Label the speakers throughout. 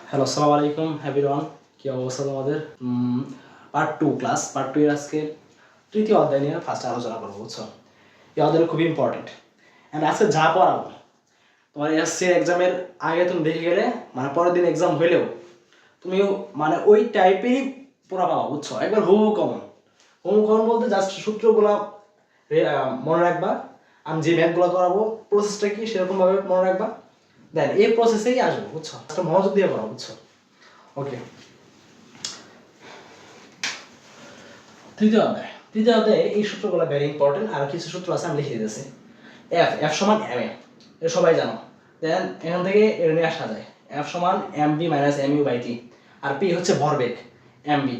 Speaker 1: Hello, আসসালামু আলাইকুম everyone. কি অবস্থা তোমাদের? পার্ট টু এর আজকে তৃতীয় অধ্যায় নিয়ে ফার্স্টে আলোচনা করবো, বুঝছো? এই অধ্যায়টা খুবই ইম্পর্টেন্ট। অ্যান্ড আজকে যা পড়াবো তোমার এসসির এক্সামের আগে তুমি দেখে গেলে, মানে পরের দিন এক্সাম হইলেও তুমিও মানে ওই টাইপেরই পড়া পাবা, বুঝছো? একবার হুবহু কমন বলতে জাস্ট সূত্রগুলো মনে রাখবা। আমি যে ম্যাথগুলো করাবো প্রসেসটা কি সেরকমভাবে মনে রাখবা, দেন এই প্রসেসেই আসবো, বুঝছো? একটা মনোযোগ দিয়ে পড়া, বুঝছো? ওকে, তৃতীয় অধ্যায়ে এই সূত্রগুলো ভেরি ইম্পর্টেন্ট। আর কিছু সূত্র আছে আমি লিখে দিতেছি। এফ সমান এম এ, এটা সবাই জানো। দেন এখান থেকে এটা নিয়ে আসা যায়, এফ সমান m v minus m u by t. আর পি হচ্ছে ভরবেগ এম বি।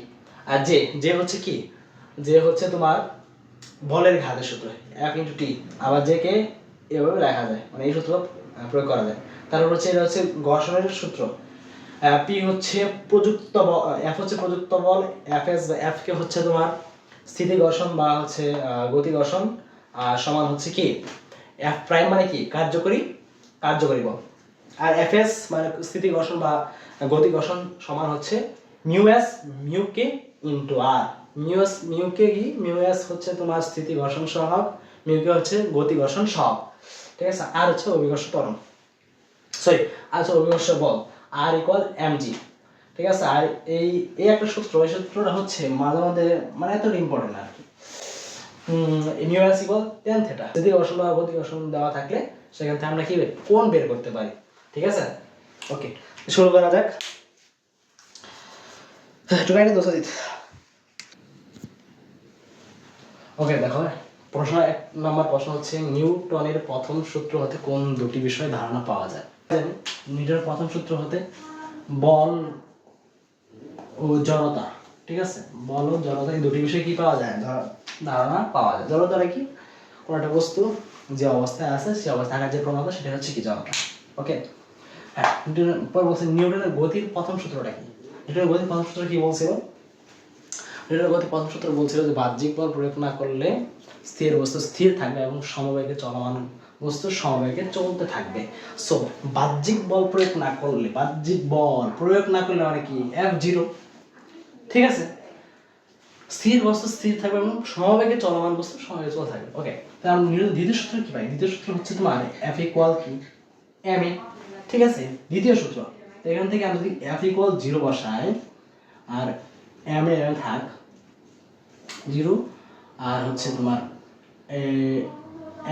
Speaker 1: আর জে হচ্ছে কি, জে হচ্ছে তোমার বলের ঘাতের সূত্র এফ ইন্টু টি। আবার জে কে এভাবে লেখা যায়, মানে এই সূত্র প্রয়োগ করা যায়। তারপর হচ্ছে এটা হচ্ছে ঘর্ষণের সূত্র। পি হচ্ছে প্রযুক্ত বল, এফ হচ্ছে প্রযুক্ত বল, এফ কে হচ্ছে তোমার স্থিতি ঘর্ষণ বা হচ্ছে গতি ঘর্ষণ, সমান হচ্ছে কি এফ প্রাইম মানে কি কার্যকরী বল। আর এফ এস মানে স্থিতি ঘর্ষণ বা গতি ঘর্ষণ সমান হচ্ছে মিউ কে ইন্টু আর। মিউ কে কি, মিউ এস হচ্ছে তোমার স্থিতি ঘর্ষণ সহগ, মিউ কে হচ্ছে গতি ঘর্ষণ সহগ, ঠিক আছে? আর হচ্ছে অভিকর্ষ ত্বরণ, সরি আর হচ্ছে অভিকর্ষ বল, আর ইকুয়াল এম জি, ঠিক আছে? আর এই একটা সূত্র, এই সূত্রটা হচ্ছে মাঝে মাঝে মানে এতটা ইম্পর্টেন্ট আর কি। Mu S equal tan theta. যদি ঘর্ষণ বা গতি ঘর্ষণ দেওয়া থাকলে সেখান থেকে আমরা কি কোণ বের করতে পারি, ঠিক আছে? ওকে, শুরু করা যাক। টুকাইনি দোষ দিত। ওকে, দেখো প্রশ্ন 1 নম্বর প্রশ্ন হচ্ছে নিউটনের প্রথম সূত্র হতে কোন দুটি বিষয় ধারণা পাওয়া যায়? নিউটনের প্রথম সূত্র হতে বল ও জড়তা, ঠিক আছে? বল ও জড়তা এই দুটি বিষয় কি পাওয়া যায়, ধারণা পাওয়া যায়। জড়তাটা কি, কোনো একটা বস্তু যে অবস্থায় আছে সে অবস্থায় থাকার যে প্রবণতা সেটা হচ্ছে কি জড়তা। ওকে, হ্যাঁ। পর বলছে নিউটনের গতির প্রথম সূত্রটা কি? নিউটনের গতির প্রথম সূত্র কি বলছিল? নিউটনের গতির প্রথম সূত্র বলছিল যে বাহ্যিক বল প্রয়োগ না করলে স্থির বস্তু স্থির থাকবে এবং সমবেগে চলমান বস্তু সমবেগে চলতে থাকবে। সো বাহ্যিক বল প্রয়োগ না করলে মানে কি, এফ জিরো, ঠিক আছে? স্থির বস্তু স্থির থাকবে এবং সমবেগে চলমান বস্তু সমবেগে চলতে থাকবে। ওকে, তাহলে আমরা দ্বিতীয় সূত্র কি পাই? দ্বিতীয় সূত্র হচ্ছে তোমার এফ ইকুয়াল কি, এম এ, ঠিক আছে? দ্বিতীয় সূত্র, তো এখান থেকে আমি যদি এফ ইকুয়াল জিরো বসাই আর এম এ থাক জিরো, আর হচ্ছে তোমার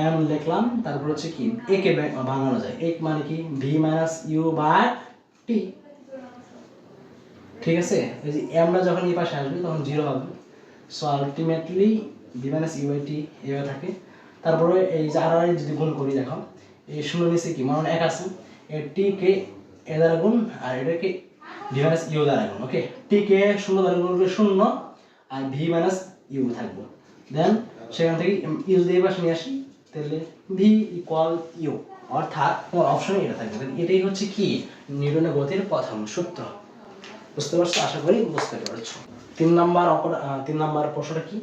Speaker 1: এম লিখলাম, তারপর হচ্ছে কি এ কে ভাঙানো যায়, এক মানে কি ভি মাইনাস ইউ বাই টি, ঠিক আছে? এই যে এমটা যখন এই পাশে আসবে তখন জিরো হবে। So ultimately V minus you by T এভাবে থাকে। তারপরে এই যে আর যদি গুণ করি, দেখো এই শূন্য নিচে কি মানে এক আছে, টি কে এ দ্বারা গুণ আর এটাকে ভি মাইনাস ইউ দ্বারা গুণ। ওকে, টি কে শূন্য দ্বারা গুণ করলে শূন্য আর ভি মাইনাস ইউ থাকবে। দেন সেখান থেকে ইউ দিয়ে পাশে নিয়ে আসি, তাহলে ভি ইকুয়াল ইউ, অর্থাৎ তোমার অপশনে এটা থাকবে। এটাই হচ্ছে কি নিউটনের গতির প্রথম সূত্র। বুঝতে পারছো? আশা করি বুঝতে পারছো। 3 নম্বর প্রশ্নটা কি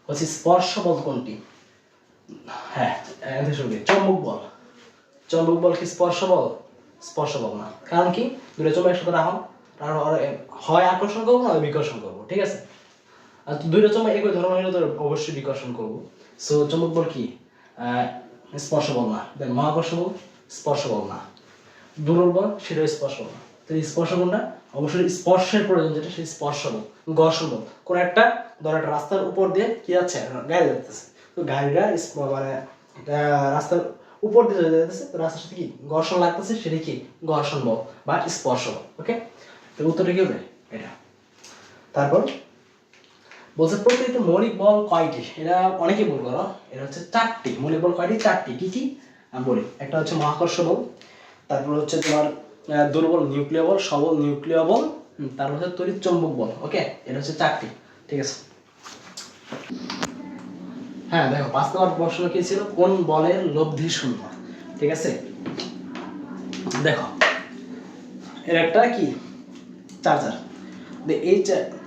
Speaker 1: হচ্ছে, স্পর্শ বল কোনটি? হ্যাঁ, চৌম্বক বল কি স্পর্শ বল না। কারণ কি, দুটো চৌম্বক একসাথে রাখো, হয় আকর্ষণ করবো না বিকর্ষণ করবো, ঠিক আছে? আর দুইটা চৌম্বক একই ধরনের হলে তো অবশ্যই বিকর্ষণ করবো। সো চৌম্বক বল কি স্পর্শ বল না। দেন মহাকর্ষ বল স্পর্শ বল না। দুর্বল বল সেটাও স্পর্শ বল না। তো এই স্পর্শ কোনটা? অবশ্যই স্পর্শের প্রয়োজন যেটা সেই স্পর্শ বল। ঘর্ষণ বল কোন একটা, ধর একটা রাস্তার উপর দিয়ে কি যাচ্ছে, গাড়ি যাচ্ছে, তো গাড়িটা মানে রাস্তার উপর দিয়ে যাচ্ছে, তো রাস্তার সাথে কি ঘর্ষণ লাগতেছে, সেটা কি ঘর্ষণ বল বা স্পর্শ বল। ওকে, তো উত্তরটা কি হবে এটা। তারপর বলছে প্রকৃতিতে মৌলিক বল কয়টি? এটা অনেকেই ভুল করো, এটা হচ্ছে 4টি। মৌলিক বল কয়টি? 4টি। কি কি বলি, একটা হচ্ছে মহাকর্ষ বল, তারপর হচ্ছে তোমার দুর্বল নিউক্লিয় বল, সবল নিউক্লিয় বল, তারপর হচ্ছে তড়িৎ চৌম্বক বল। ওকে, এটা হচ্ছে 4টি, ঠিক আছে? হ্যাঁ দেখো 5 নম্বর প্রশ্ন কি ছিল, কোন বলের লব্ধি শূন্য? ঠিক আছে, দেখো এর একটা কি চার্জার,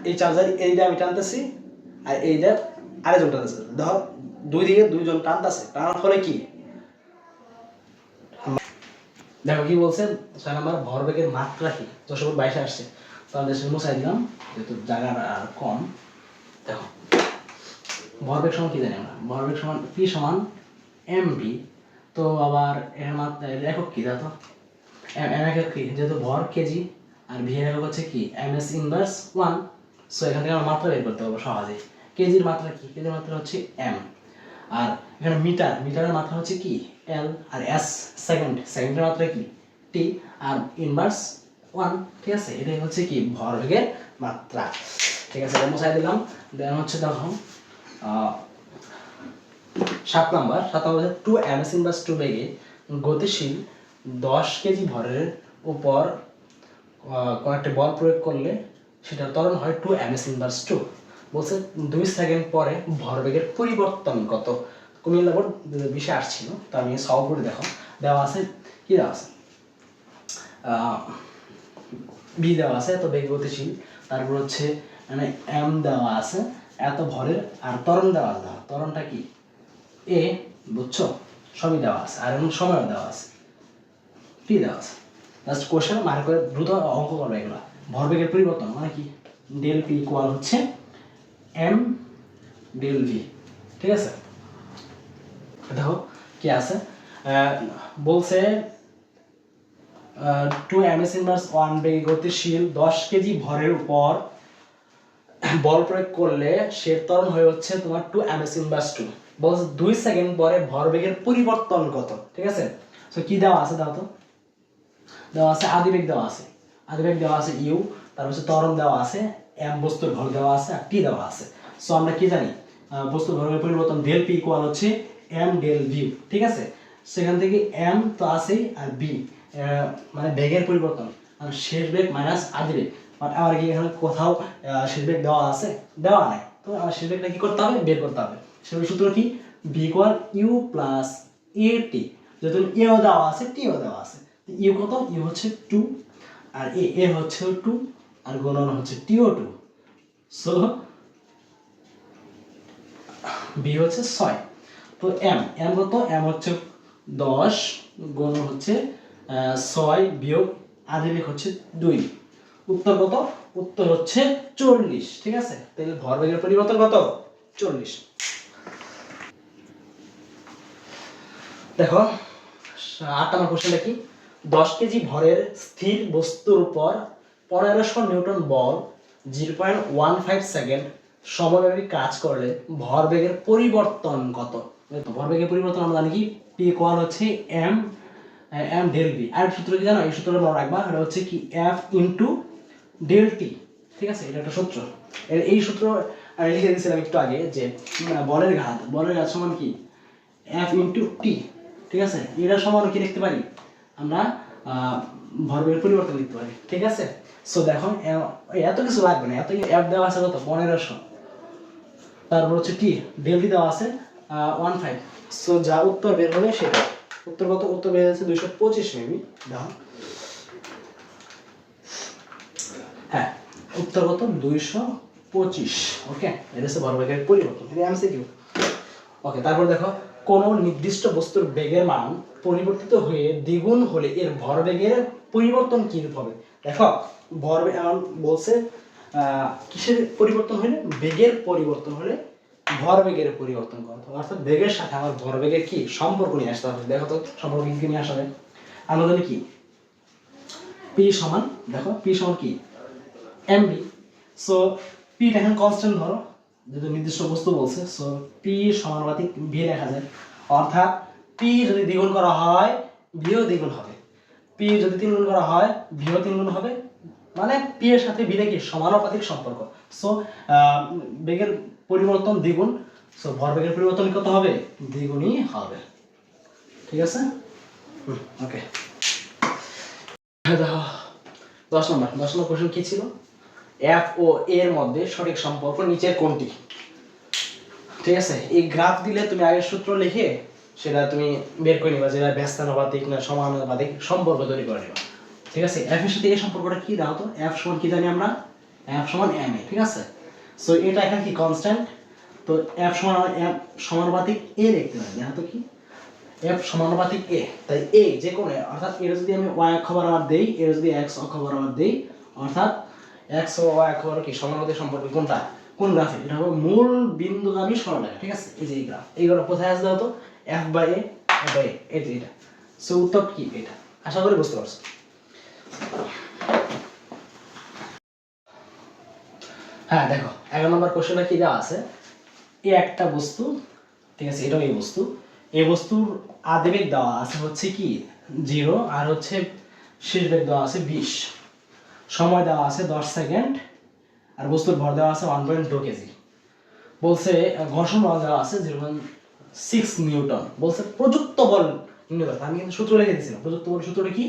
Speaker 1: এই চার্জার এইটা আমি টানতেছি আর এইটা আরেকজন টানতেছে। দেখো দুই দিকে দুইজন টানতেছে, টানার ফলে কি দেখো কি বলছে 6 নাম্বার ভরবেগের মাত্রা কি, 10/22 আসছে, তো আমরা সেটা মুছাই দিলাম যেহেতু জায়গা আর কম। দেখো ভরবেগ সমান কি জানি আমরা, ভরবেগ সমান পি সমান এমভি। তো আবার এর মাত্রা একক কি দাও তো, এম একক কি, যেহেতু ভর কেজি আর ভি এর একক হচ্ছে কি এমএস ইনভার্স 1। সো এখান থেকে আমরা মাত্রা বের করতে পারবো সহজে। কেজির মাত্রা কি, কেজির মাত্রা হচ্ছে এম। আর এখানে মিটার, মিটারের মাত্রা হচ্ছে কি এল। আর এস সেকেন্ড, সেকেন্ডের মাত্রা কি টি। আর ইনভার্স 1। ঠিক আছে, এটাই হচ্ছে কি ভরবেগের মাত্রা। ঠিক আছে, এটা মুছাই দিলাম। দেন হচ্ছে দেখো 7 নাম্বার হচ্ছে 2 ms ইনভার্স 2 বেগে গতিশীল 10 কেজি ভরের উপর কোনো একটা বল প্রয়োগ করলে সেটা ত্বরণ হয় 2 ms ইনভার্স 2। বলছে 2 সেকেন্ড পরে ভরবেগের পরিবর্তন কত। কুমিল্লা বোর্ড বিষয় আসছিল, তো আমি সলভ করে দেখো। দেওয়া আছে কি দেওয়া আছে, বি দেওয়া আছে এত বেগ গতিশীল, তারপর হচ্ছে মানে এম দেওয়া আছে এত ভরের, আর ত্বরণ দেওয়া আছে। ত্বরণটা কি এ, বুঝছো, সবই দেওয়া আছে, আর এমন সময়ও দেওয়া আছে, টি দেওয়া আছে। জাস্ট কোশ্চেন মার্ক করে দ্রুত অঙ্ক করবে এগুলো। ভরবেগের পরিবর্তন মানে কি, ডেল পি ইকুয়াল হচ্ছে এম ডেল ভি। ঠিক আছে, দেখো কি আছে বলছে 2 ms ইনভার্স 1 বেগে গতিশীল 10 কেজি ভরের উপর বল প্রয়োগ করলে সে ত্বরণ হয়ে হচ্ছে তোমার 2 ms ইনভার্স 2। বলছে 2 সেকেন্ড পরে ভরবেগের পরিবর্তন কত। ঠিক আছে, সো কি দেওয়া আছে দাও তো, দেওয়া আছে আদিবেগ দেওয়া আছে, আদিবেগ দেওয়া আছে ইউ, তারপর হচ্ছে ত্বরণ দেওয়া আছে এম, বস্তুর ভর দেওয়া আছে, আর টি দেওয়া আছে। সো আমরা কি জানি বস্তুর ভরের পরিবর্তন ডেল পি ইকুয়াল হচ্ছে এম ডেল ভি। ঠিক আছে, সেখান থেকে এম তো আছেই, আর বি মানে বেগের পরিবর্তন, আর শেষ বেগ মাইনাস আদিবেগ। বাট আমার কি এখানে কোথাও শেষ বেগ দেওয়া আছে, দেওয়া নাই, তো আমার শেষ বেগটা কি করতে হবে, বের করতে হবে। সেটার সূত্র কি, বি ইকুয়াল ইউ প্লাস এ টি। যেহেতু এও দেওয়া আছে টিও দেওয়া আছে, ইউ কত, ইউ হচ্ছে 2, আর এ হচ্ছে 2, আর গুণন হচ্ছে টিও 2। সো বি হচ্ছে 6। তো এম, এম কত, এম হচ্ছে 10 গুণন হচ্ছে 6 বিয়োগ আদিবেগ হচ্ছে 2। উত্তর কত, উত্তর হচ্ছে 40। ঠিক আছে, তাহলে ভরবেগের পরিবর্তন কত, 40। দেখো 8 নম্বর কোশ্চেনটা কি, 10 কেজি ভরের স্থির বস্তুর উপর 1500 নিউটন বল 0.15 সেকেন্ড সমব্যাপী কাজ করলে ভরবেগের পরিবর্তন কত। ভরবেগের পরিবর্তন আমরা জানি কি, পি ইকুয়াল হচ্ছে এম এম ডেল ভি। আর সূত্র কি জানো, এই সূত্রটা মনে রাখবা, এটা হচ্ছে কি এফ ইনটু ডেল টি। ঠিক আছে, এটা একটা সূত্র। এই সূত্র আমি লিখে দিয়েছিলাম একটু আগে যে বলের ঘাত, বলের ঘাত সমান কি এফ ইনটু টি। ঠিক আছে, এটা সমান কি লিখতে পারি আমরা, ভরবেগের পরিবর্তন লিখতে পারি। ঠিক আছে, সো দেখো এত কিছু লাগবে না, এত এফ দেওয়া আছে কত 1500, তারপর হচ্ছে টি ডেল টি দেওয়া আছে 15। সো যা উত্তর বের হবে সেটা, উত্তর কত, উত্তর বের হচ্ছে 225 মেবি। দেখো হ্যাঁ, উত্তর কত 225। ওকে, এটা হচ্ছে ভরবেগের পরিবর্তন, এটা এমসিকিউ। ওকে, তারপর দেখো কোন নির্দিষ্ট বস্তুর বেগের মান পরিবর্তিত হয়ে দ্বিগুণ হলে এর ভরবেগের পরিবর্তন কি হবে। দেখো ভরবেগ এমন বলছে কিসের পরিবর্তন হলে, বেগের পরিবর্তন হলে ভরবেগের পরিবর্তন করতে হবে, অর্থাৎ বেগের সাথে আমার ভরবেগের কি সম্পর্ক নিয়ে আসতে হবে। দেখো তো সম্পর্ক কি নিয়ে আসবে, আমরা জানি কি পি সমান, দেখো পি সমান কি এমবি। সো পিটা এখন কনস্ট্যান্ট ধরো, যেহেতু নির্দিষ্ট বস্তু বলছে, সো পি সমানুপাতিক ভি লেখা যায়। অর্থাৎ পি যদি দ্বিগুণ করা হয় ভিও দ্বিগুণ হবে, পি যদি 3 গুণ করা হয় ভিও 3 গুণ হবে, মানে পি এর সাথে ভি কি সমানুপাতিক সম্পর্ক। সো বেগের পরিবর্তন দ্বিগুণ, সো ভরবেগের পরিবর্তন কত হবে, দ্বিগুণই হবে। ঠিক আছে, ওকে। দেখো 10 নম্বর কোশ্চেন কি ছিল, এফ ও এর মধ্যে সঠিক সম্পর্ক নিচের কোনটি। ঠিক আছে, এই গ্রাফ দিলে তুমি আগের সূত্র লিখে সেটা তুমি বের করে নিবা, যেটা ব্যস্তানুপাতিক না সমানুপাতিক সম্পর্ক তৈরি করে নিবা। ঠিক আছে, এফ এর সাথে এই সম্পর্কটা কি দাও তো, এফ সমান কি জানি আমরা, এফ সমান এম এ। ঠিক আছে, সো এটা এখানে কি কনস্ট্যান্ট, তো এফ সমান এম সমানুপাতিক এ লিখতে পারি। দেখো তো কি এফ সমানুপাতিক এ, তাই এ যে কোনো অর্থাৎ এর যদি আমি ওয়াই অক্ষ বরাবর দেই, এর যদি এক্স অক্ষ বরাবর দেই, অর্থাৎ এক্স ও ওয়াই অক্ষ বরাবর কি সমানুপাতিক সম্পর্ক কোনটা, কোন গ্রাফে, এটা হবে মূল বিন্দুগামী সরলরেখা, ঠিক আছে। এই যে এই গ্রাফ, এই গ্রাফ কোথায় আসবে তো F by A, F by A, এটা সো উত্তর কি এটা, আশা করি বুঝতে পারছো। হ্যাঁ দেখো 11 নম্বর কোশ্চেনে কি দেওয়া আছে, এই একটা বস্তু, ঠিক আছে, এটাও এই বস্তু, এই বস্তুর আদিবেগ দেওয়া আছে হচ্ছে কি 0, আর হচ্ছে শেষ বেগ দেওয়া আছে 20, সময় দেওয়া আছে 10 সেকেন্ড, আর বস্তুর ভর দেওয়া আছে 1.2 কেজি। বলছে ঘর্ষণ বল দেওয়া আছে 0.6 নিউটন। বলছে প্রযুক্ত বল নির্ণয় করতে, আমি কিন্তু সূত্র লিখে দিয়েছিলাম, প্রযুক্ত বল সূত্রটা কি,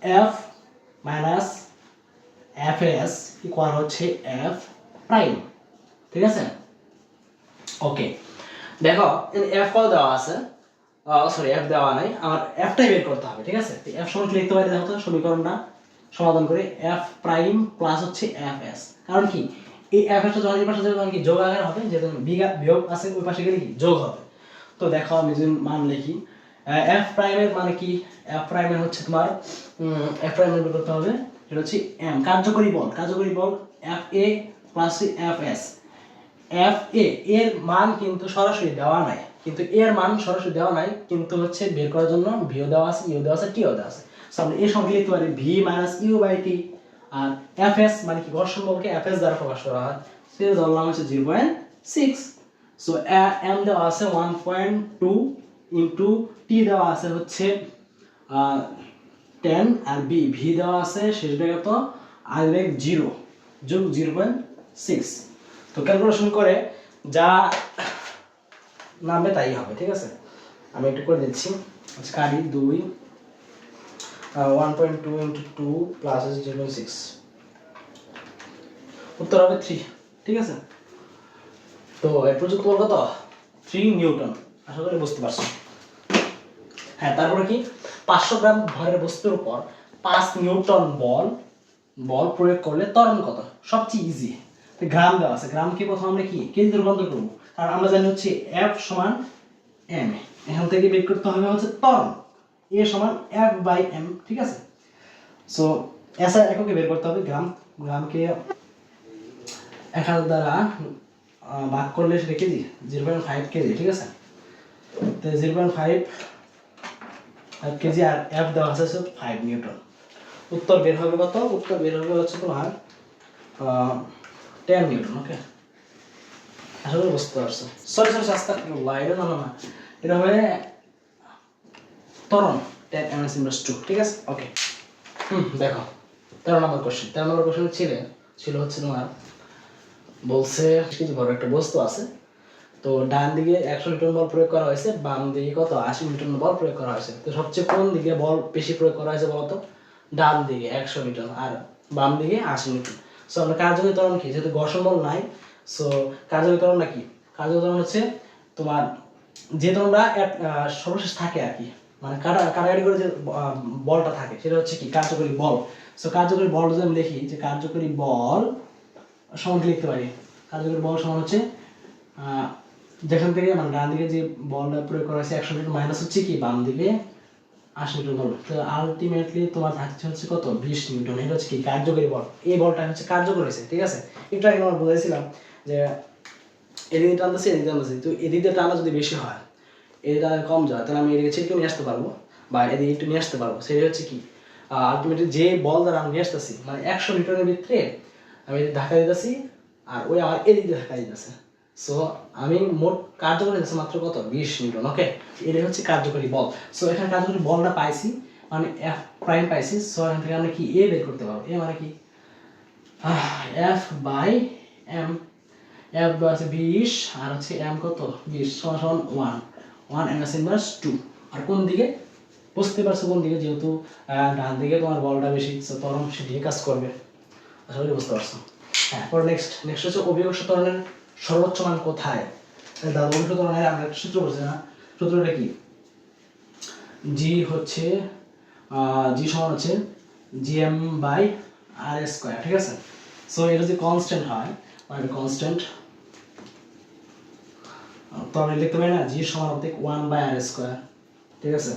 Speaker 1: F minus F S equal হচ্ছে এফ প্রাইম, ঠিক আছে। ওকে দেখো এফ কত দেওয়া আছে, সরি এফ দেওয়া নাই, আমার এফটাই বের করতে হবে, ঠিক আছে। এফ সমান লিখতে পারি, দেখো তো সমীকরণটা সমাধান করে, এফ প্রাইম প্লাস হচ্ছে এফ এস, কারণ কি এই এফ এসটা যখন এই পাশে যাবে তখন কি যোগ আকার হবে, যেহেতু বিয়োগ আছে ওই পাশে গেলে কি যোগ হবে। তো দেখো আমি যদি মান লিখি, এফ প্রাইমের মানে কি, এফ প্রাইমের হচ্ছে তোমার এফ প্রাইমের বের করতে হবে, এটা হচ্ছে এম কার্যকরী বল, কার্যকরী বল F A plus F S. F A এর মান কিন্তু সরাসরি দেওয়া নাই, কিন্তু এর মান সরাসরি দেওয়া নাই, কিন্তু হচ্ছে বের করার জন্য ভিও দেওয়া আছে, ইউ দেওয়া আছে, টিও দেওয়া আছে। সো আমরা এই সংখ্যা লিখতে পারি v minus you by t, আর এফ এস মানে কি ঘর্ষণ বলকে এফ এস দ্বারা প্রকাশ করা হয়, সেটা ধরলাম হচ্ছে 0.6। সো এম দেওয়া আছে 1.2 ইন্টু টি দেওয়া আছে হচ্ছে 10, আর বি ভি দেওয়া আছে শেষ বেগ কত, আবেগ 0 যোগ 0.6। তো ক্যালকুলেশন করে যা নামবে তাই হবে, ঠিক আছে। আমি একটু করে দিচ্ছি, আচ্ছা কারি 2 1.2 ইন্টু 2 প্লাস 0.6, উত্তর হবে 3, ঠিক আছে। তো এর প্রযুক্ত বল কত, 3 নিউটন, আশা করি বুঝতে পারছো। হ্যাঁ তারপরে কি 500 গ্রাম ভরের বস্তুর উপর 5 নিউটন বল প্রয়োগ করলে ত্বরণ কত, সবচেয়ে ইজি। গ্রাম দেওয়া আছে, গ্রামকে প্রথম আমরা কি কেজিতে রূপান্তর করবো, কারণ আমরা জানি হচ্ছে এফ সমান এম, এখান থেকে বের করতে হবে হচ্ছে ত্বরণ, এ সমান এফ বাই এম, ঠিক আছে। সো এসআই এককে বের করতে হবে, গ্রামকে 1000 দ্বারা ভাগ করলে সেটা কেজি 0.5 কেজি, ঠিক আছে। তো 0.5 কেজি, আর এফ দেওয়া আছে 5 নিউটন। উত্তর বের হবে কত, উত্তর বের হবে হচ্ছে তোমার 10 নিউটন। ওকে আশা করি বুঝতে পারছো। সরি আস্তাগফিরুল্লাহ, এটা না এটা হবে ত্বরণ 10 ms inverse 2, ঠিক আছে। ওকে দেখো 13 নম্বর কোশ্চেন, 13 নম্বর কোশ্চেন ছিল হচ্ছে তোমার, বলছে কিছু বড় একটা বস্তু আছে, তো ডান দিকে 100 নিউটন বল প্রয়োগ করা হয়েছে, বাম দিকে কত 80 নিউটন বল প্রয়োগ করা হয়েছে। তো সবচেয়ে কোন দিকে বল বেশি প্রয়োগ করা হয়েছে বলতো, ডান দিকে 100 নিউটন আর বাম দিকে 80 নিউটন। সো আমরা কার্যকরী ত্বরণ কি, যেহেতু ঘর্ষণ বল নাই, সো কার্যকরী ত্বরণ কি, কার্যকরী ত্বরণ হচ্ছে তোমার যে ত্বরণটা সর্বশেষ থাকে আর কি, মানে কাটাকাটি করে যে বলটা থাকে সেটা হচ্ছে কি কার্যকরী বল। সো কার্যকরী বল যদি আমি লিখি যে কার্যকরী বল সমান লিখতে পারি, কার্যকরী বল সমান হচ্ছে যেখান থেকে মানে ডান দিকে যে বলটা প্রয়োগ করা হয়েছে 100 নিউটন মাইনাস হচ্ছে কি বাম দিকে 80 নিউটন বল, তো আলটিমেটলি তোমার থাকছে হচ্ছে কত 20 নিউটন। এটা হচ্ছে কি কার্যকরী বল, এই বলটা হচ্ছে কার্যকর হয়েছে, ঠিক আছে। একটু আগে আমরা বুঝাইছিলাম যে এদিকে টানতেছি এদিকে টানতেছি, তো এদিকে টানা যদি বেশি হয় এদিকে কম যায়, তাহলে আমি এদিকে ছিটকে নিয়ে আসতে পারবো বা এদিকে একটু নিয়ে আসতে পারবো, সেটা হচ্ছে কি আলটিমেটলি যে বল দ্বারা আমি নিয়ে আসতেছি, মানে 100 নিউটনের ভিতরে আমি ধাক্কা দিতেছি আর ওই আমার এদিকে ধাক্কা দিতেছে। সো আমি মোট কার্যকরী হচ্ছে মাত্র কত 20 নিউটন। ওকে এটাই হচ্ছে কার্যকরী বল। সো এখানে কার্যকরী বলটা পাইছি, মানে এফ প্রাইম পাইছি। সো এখান থেকে আমরা কি এ বের করতে পারবো, এ মানে কি এফ বাই এম, এফ আছে 20 আর হচ্ছে এম কত 20 সমান সমান 1 ms ইনভার্স 2। আর কোন দিকে বুঝতে পারছো, কোন দিকে, যেহেতু ডান দিকে তোমার বলটা বেশি, ত্বরণ সেদিকে কাজ করবে, আশা করি বুঝতে পারছো। হ্যাঁ পরে নেক্সট হচ্ছে অভিকর্ষ ত্বরণের সর্বোচ্চ মান কোথায়। অভিকর্ষ ত্বরণের আমরা একটা সূত্র বলছি না, সূত্রটা কি, জি হচ্ছে জি সমান হচ্ছে জিএম বাই আর স্কোয়ার, ঠিক আছে। সো এটা যদি কনস্ট্যান্ট হয়, মানে কনস্ট্যান্ট, তো আমি লিখতে পারি না জি সমান হচ্ছে 1 বাই আর স্কোয়ার, ঠিক আছে?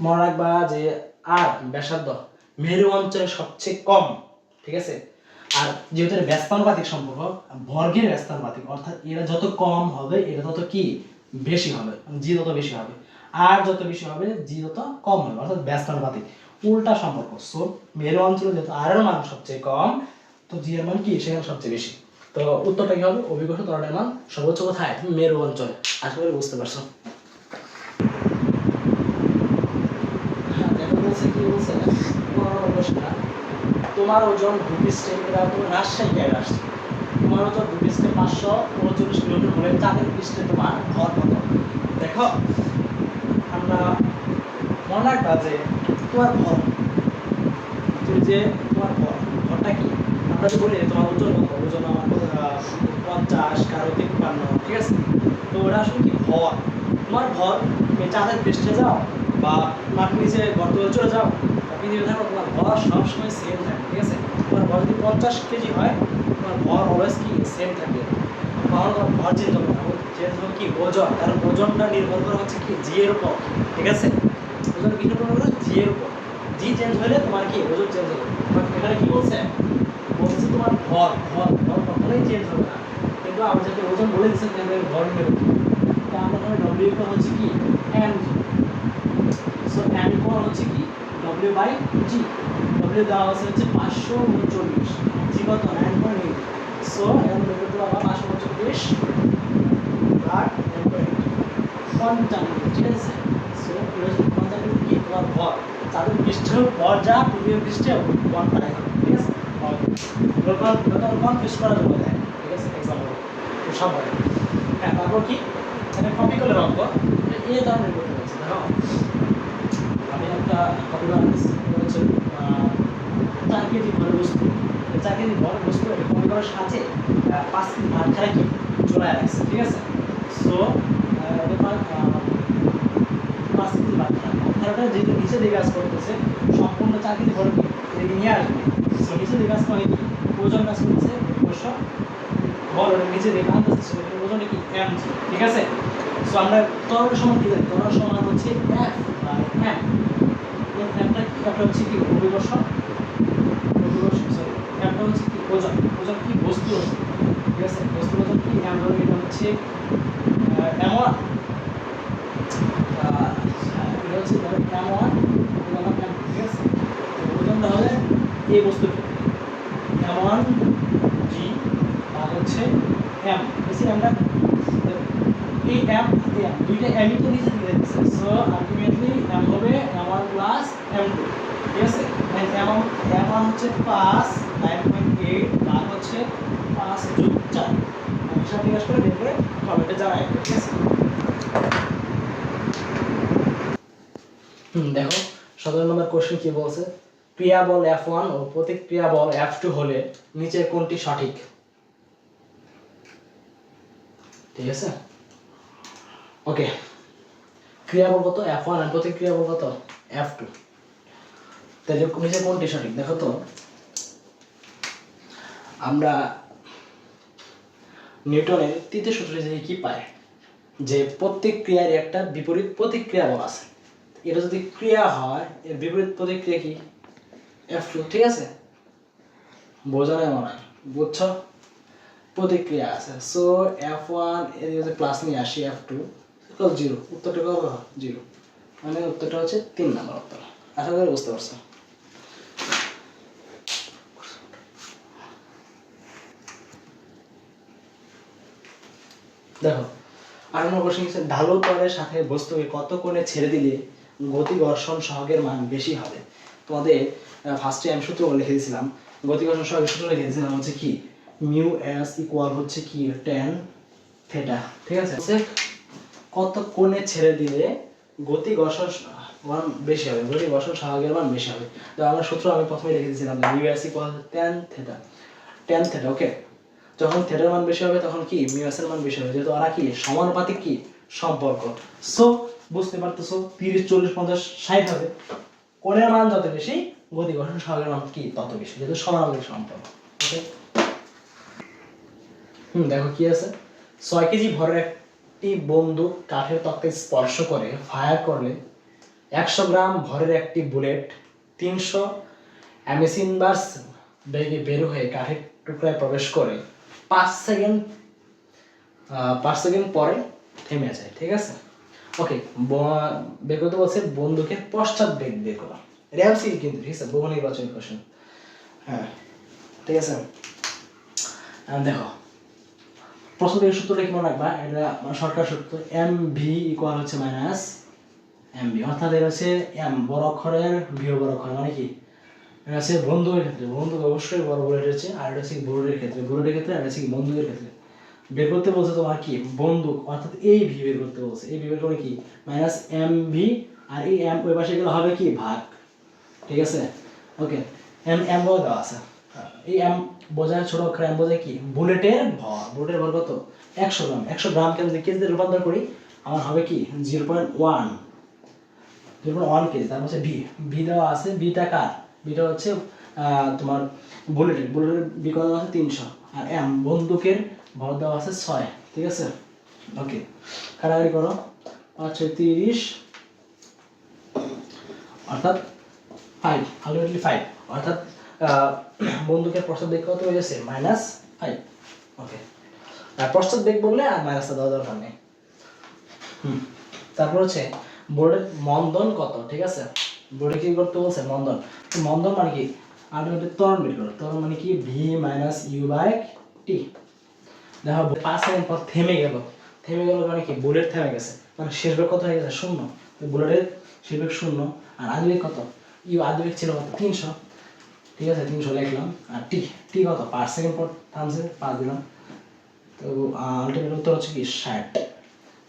Speaker 1: মনে রাখবা যে আর ব্যাসার্ধ মেরু অঞ্চলে সবচেয়ে কম, ঠিক আছে? আর যেহেতু ব্যস্তানুপাতিক সম্পর্ক, বর্গের ব্যস্তানুপাতিক, অর্থাৎ এরা যত কম হবে এটা তত কি বেশি হবে, জি তত বেশি হবে, আর যত বেশি হবে জি তত কম হবে, অর্থাৎ ব্যস্তানুপাতিক উল্টা সম্পর্ক। সো মেরু অঞ্চলে যেহেতু আর এর মান সবচেয়ে কম, তো জি এর মান কি সেখানে সবচেয়ে বেশি। তো উত্তরটা কি হবে? অভিকর্ষ ত্বরণের মান সর্বোচ্চ কোথায়? মেরু অঞ্চলে। আশা করি বুঝতে পারছো। দেখো বলছে কি বলছে, তোমার ওজন ভূপৃষ্ঠে, এটা তুমি রাজশাহী গায়ে আসছে, তোমার ওজন ভূপৃষ্ঠে 539 কিলোমিটার হলে চাঁদের পৃষ্ঠে তোমার ভর কত? দেখো আমরা মনে রাখবা যে তোমার ভর, তুমি যে তোমার ভরটা কি, আমরা যে বলি তোমার ওজন কত, ওজন আমার 50, কারো 53, ঠিক আছে? তো ওটা আসলে কি ভর। তোমার ভর, তুমি চাঁদের পৃষ্ঠে যাও বা মাটির নিচে গর্ত চলে যাও, পৃথিবীতে থাকো, তোমার ভর সবসময় সেম থাকে, ঠিক আছে? তোমার ভর যদি 50 কেজি হয়, তোমার ভর অলওয়েজ কি সেম থাকবে, কখনো তোমার ভর চেঞ্জ হবে না। চেঞ্জ হবে কি ওজন, কারণ ওজনটা নির্ভর করে হচ্ছে কি জি এর উপর, ঠিক আছে? ওজন কি নির্ভর করে? জি এর উপর। জি চেঞ্জ হলে তোমার কি ওজন চেঞ্জ হবে। এখানে কি বলছে? বলছে তোমার ভর ভর ভর কখনোই চেঞ্জ হবে না, কিন্তু আমি যাতে ওজন বলে দিচ্ছি যে ভর নেব, তা আমরা ধরে ডব্লিউ ইকুয়াল হচ্ছে কি m g. So m equal হচ্ছে কি ডব্লিউ বাই জি। ডব্লিউ দেওয়া হচ্ছে 539, জি কত 9.8। সো এম লিখে দেবো আবার 539 ভাগ 9.8, ঠিক আছে? সো এটা হচ্ছে 55 কি তোমার ভর, তাদের পৃষ্ঠের ভর যা পৃথিবীর পৃষ্ঠে 1 তাই হবে, ঠিক আছে? কনফিউজ করার জন্য দেয়, ঠিক আছে? এক্সাম্পল সব হয়। হ্যাঁ, তারপর কি এটা কপিকলের অঙ্ক, এই ধরনের করতে বলছে। দেখো আমি একটা কপিকল আনতেছি, হচ্ছে 4 কেজি ভরের বস্তু, 4 কেজি ভরের বস্তু এটা কপিকলের সাথে 5 কেজি ভাতখানা কি চলে রাখছে, ঠিক আছে? সো 5 কেজি ভাতখানাটা যেহেতু নিচে দিকে কাজ করতেছে, সম্পূর্ণ 4 কেজি ভর কি এদিকে নিয়ে আসবে। সো নিচে দিকে কাজ করে কি ওজন কাজ করতেছে, অবশ্য বল নিচে দিকে আনতেছে, সো ওজনটা কি এম জি, ঠিক আছে? সো আমরা ত্বরণের সমান কি জানি? ত্বরণের সমান হচ্ছে এফ বাই এম। এফটা কি? এফটা হচ্ছে কি অভিকর্ষ, সরি এফটা হচ্ছে কি ওজন, ওজন কি বস্তু ওজন, ঠিক আছে? বস্তু ওজন কি এম ধরে, এটা হচ্ছে এম1, এটা হচ্ছে ধরো এম1 এম, ঠিক আছে? ওজনটা হলে এই বস্তুটা এম1 জি আর হচ্ছে এম, বেশি এমটা এই এম দুইটা এমই তো নিচে দিয়ে দিচ্ছে। সো আলটিমেটলি এম হবে এম1 প্লাস এম2, ঠিক আছে? এম1 হচ্ছে 5 9.8 আর হচ্ছে 5 যোগ 4, হিসাব নিকাশ করে বের করে কমেন্টে জানাই, ঠিক আছে? দেখো 17 নম্বর কোশ্চেন কি বলছে, ক্রিয়া বল F1 ও প্রতিক্রিয়া বল F2 হলে নিচের কোনটি সঠিক? ঠিক আছে, ওকে। ক্রিয়া বল কত F1 আর প্রতিক্রিয়া বল কত F2, তাহলে নিচের কোনটি সঠিক? দেখো তো আমরা নিউটনের তৃতীয় সূত্র থেকে কি পাই, যে প্রত্যেক ক্রিয়ার একটা বিপরীত প্রতিক্রিয়া বল আছে, এটা যদি ক্রিয়া হয় এর বিপরীত প্রতিক্রিয়া কি F2, ঠিক আছে? বোঝা নাই মনে হয়, বুঝছো? প্রতিক্রিয়া আছে, সো F1 এর যদি প্লাস নিয়ে আসি F2 ইকুয়াল 0, উত্তরটা কত? 0, মানে উত্তরটা হচ্ছে 3 নম্বর উত্তর। আশা করি বুঝতে পারছো। দেখো 8 নম্বর কোশ্চেন হচ্ছে ঢালু তলের সাথে বস্তুকে কত কোণে ছেড়ে দিলে গতি ঘর্ষণ সহগের মান বেশি হবে? তোমাদের ফার্স্টে আমি সূত্র লিখে দিয়েছিলাম, গতি ঘর্ষণ সহগের সূত্র লিখে দিয়েছিলাম হচ্ছে কি মিউ এস ইকুয়াল হচ্ছে কি tan থিটা, ঠিক আছে? কত কোণে ছেড়ে দিলে গতি ঘর্ষণ মান বেশি হবে, গতি ঘর্ষণ সহগের মান বেশি হবে। তো আমরা সূত্র আমি প্রথমে লিখে দিয়েছিলাম mu S equal tan theta, tan theta, okay? যখন থিটার মান বেশি হবে তখন কি মিউ এস এর মান বেশি হবে, যেহেতু ওরা কি সমানুপাতিক কি সম্পর্ক। সো বুঝতে পারতেছো 30 40 50 60 হবে, কোণের মান যত বেশি গতি ঘর্ষণ সহগের মান কি তত বেশি, যেহেতু সমানুপাতিক সম্পর্ক, ওকে? দেখো কি আছে, 6 কেজি ভরের একটি বন্দুক কাঠের তক্তায় স্পর্শ করে ফায়ার করলে 100 গ্রাম ভরের একটি বুলেট 300 এমএস ইনভার্স বেগে বের হয়ে কাঠের টুকরায় প্রবেশ করে 5 সেকেন্ড 5 সেকেন্ড পরে থেমে যায়, ঠিক আছে? ওকে, বের করতে বলছে বন্দুকের পশ্চাৎ বেগ বের করা। র্যামসি কিন্তু, ঠিক আছে, বহু নির্বাচনী কোশ্চেন। হ্যাঁ, ঠিক আছে। দেখো প্রশ্ন থেকে সূত্রটা কি মনে রাখবা, এটা শর্টকাট সূত্র, এম ভি ইকুয়াল হচ্ছে মাইনাস এম ভি, অর্থাৎ এটা হচ্ছে এম বড় অক্ষরের ভি বড় অক্ষর, মানে কি এটা হচ্ছে বন্দুকের ক্ষেত্রে, বন্দুক অবশ্যই বড় বুলেটের হচ্ছে, আর এটা হচ্ছে বুলেটের ক্ষেত্রে, বুলেটের ক্ষেত্রে, আর এটা হচ্ছে বন্দুকের ক্ষেত্রে। বের করতে বলছে তোমার কি বন্দুক, অর্থাৎ এই ভি বের করতে বলছে, এই ভি বের করে কি মাইনাস এম ভি, আর এই এম ওই পাশে গেলে হবে কি ভাগ, ঠিক আছে? ওকে, এম এম দেওয়া আছে, এই এম বোঝায় ছোট অক্ষরে এম বোঝায় কি বুলেটের ভর, বুলেটের ভর কত 100 গ্রাম, 100 গ্রামকে যদি কেজিতে রূপান্তর করি আমার হবে কি 0.1 কেজি, তার হচ্ছে ভি, ভি দেওয়া আছে, ভিটা কার, ভিটা হচ্ছে তোমার বুলেটের, বুলেটের ভি কত আছে 300, আর এম বন্দুকের ভর দেওয়া আছে 6, ঠিক আছে? ওকে, কাটাকাটি করো, 5 6 30, অর্থাৎ 5, আলটিমেটলি 5, অর্থাৎ বন্দুকের পশ্চাৎ বেগ কত হয়ে গেছে -5। ওকে, আর পশ্চাৎ বেগ বললে আর মাইনাসটা দেওয়া দরকার নেই। তারপর হচ্ছে বোর্ডের মন্দন কত, ঠিক আছে? বোর্ডে কি করতে বলছে মন্দন, মন্দন মানে কি আলটিমেটলি ত্বরণ বের করো, ত্বরণ মানে কি ভি মাইনাস ইউ বাই টি। দেখো 5 সেকেন্ড পর থেমে গেল, থেমে গেল মানে কি বুলেট থেমে গেছে, মানে শেষ বেগ কত হয়ে গেছে 0, বুলেটের শেষ বেগ 0, আর আদিবেগ কত, ইউ আদিবেগ ছিল কত 300, ঠিক আছে? 300 লিখলাম, আর টি, টি কত 5 সেকেন্ড পর থামছে 5 দিলাম, তো আলটিমেট উত্তর হচ্ছে কি 60,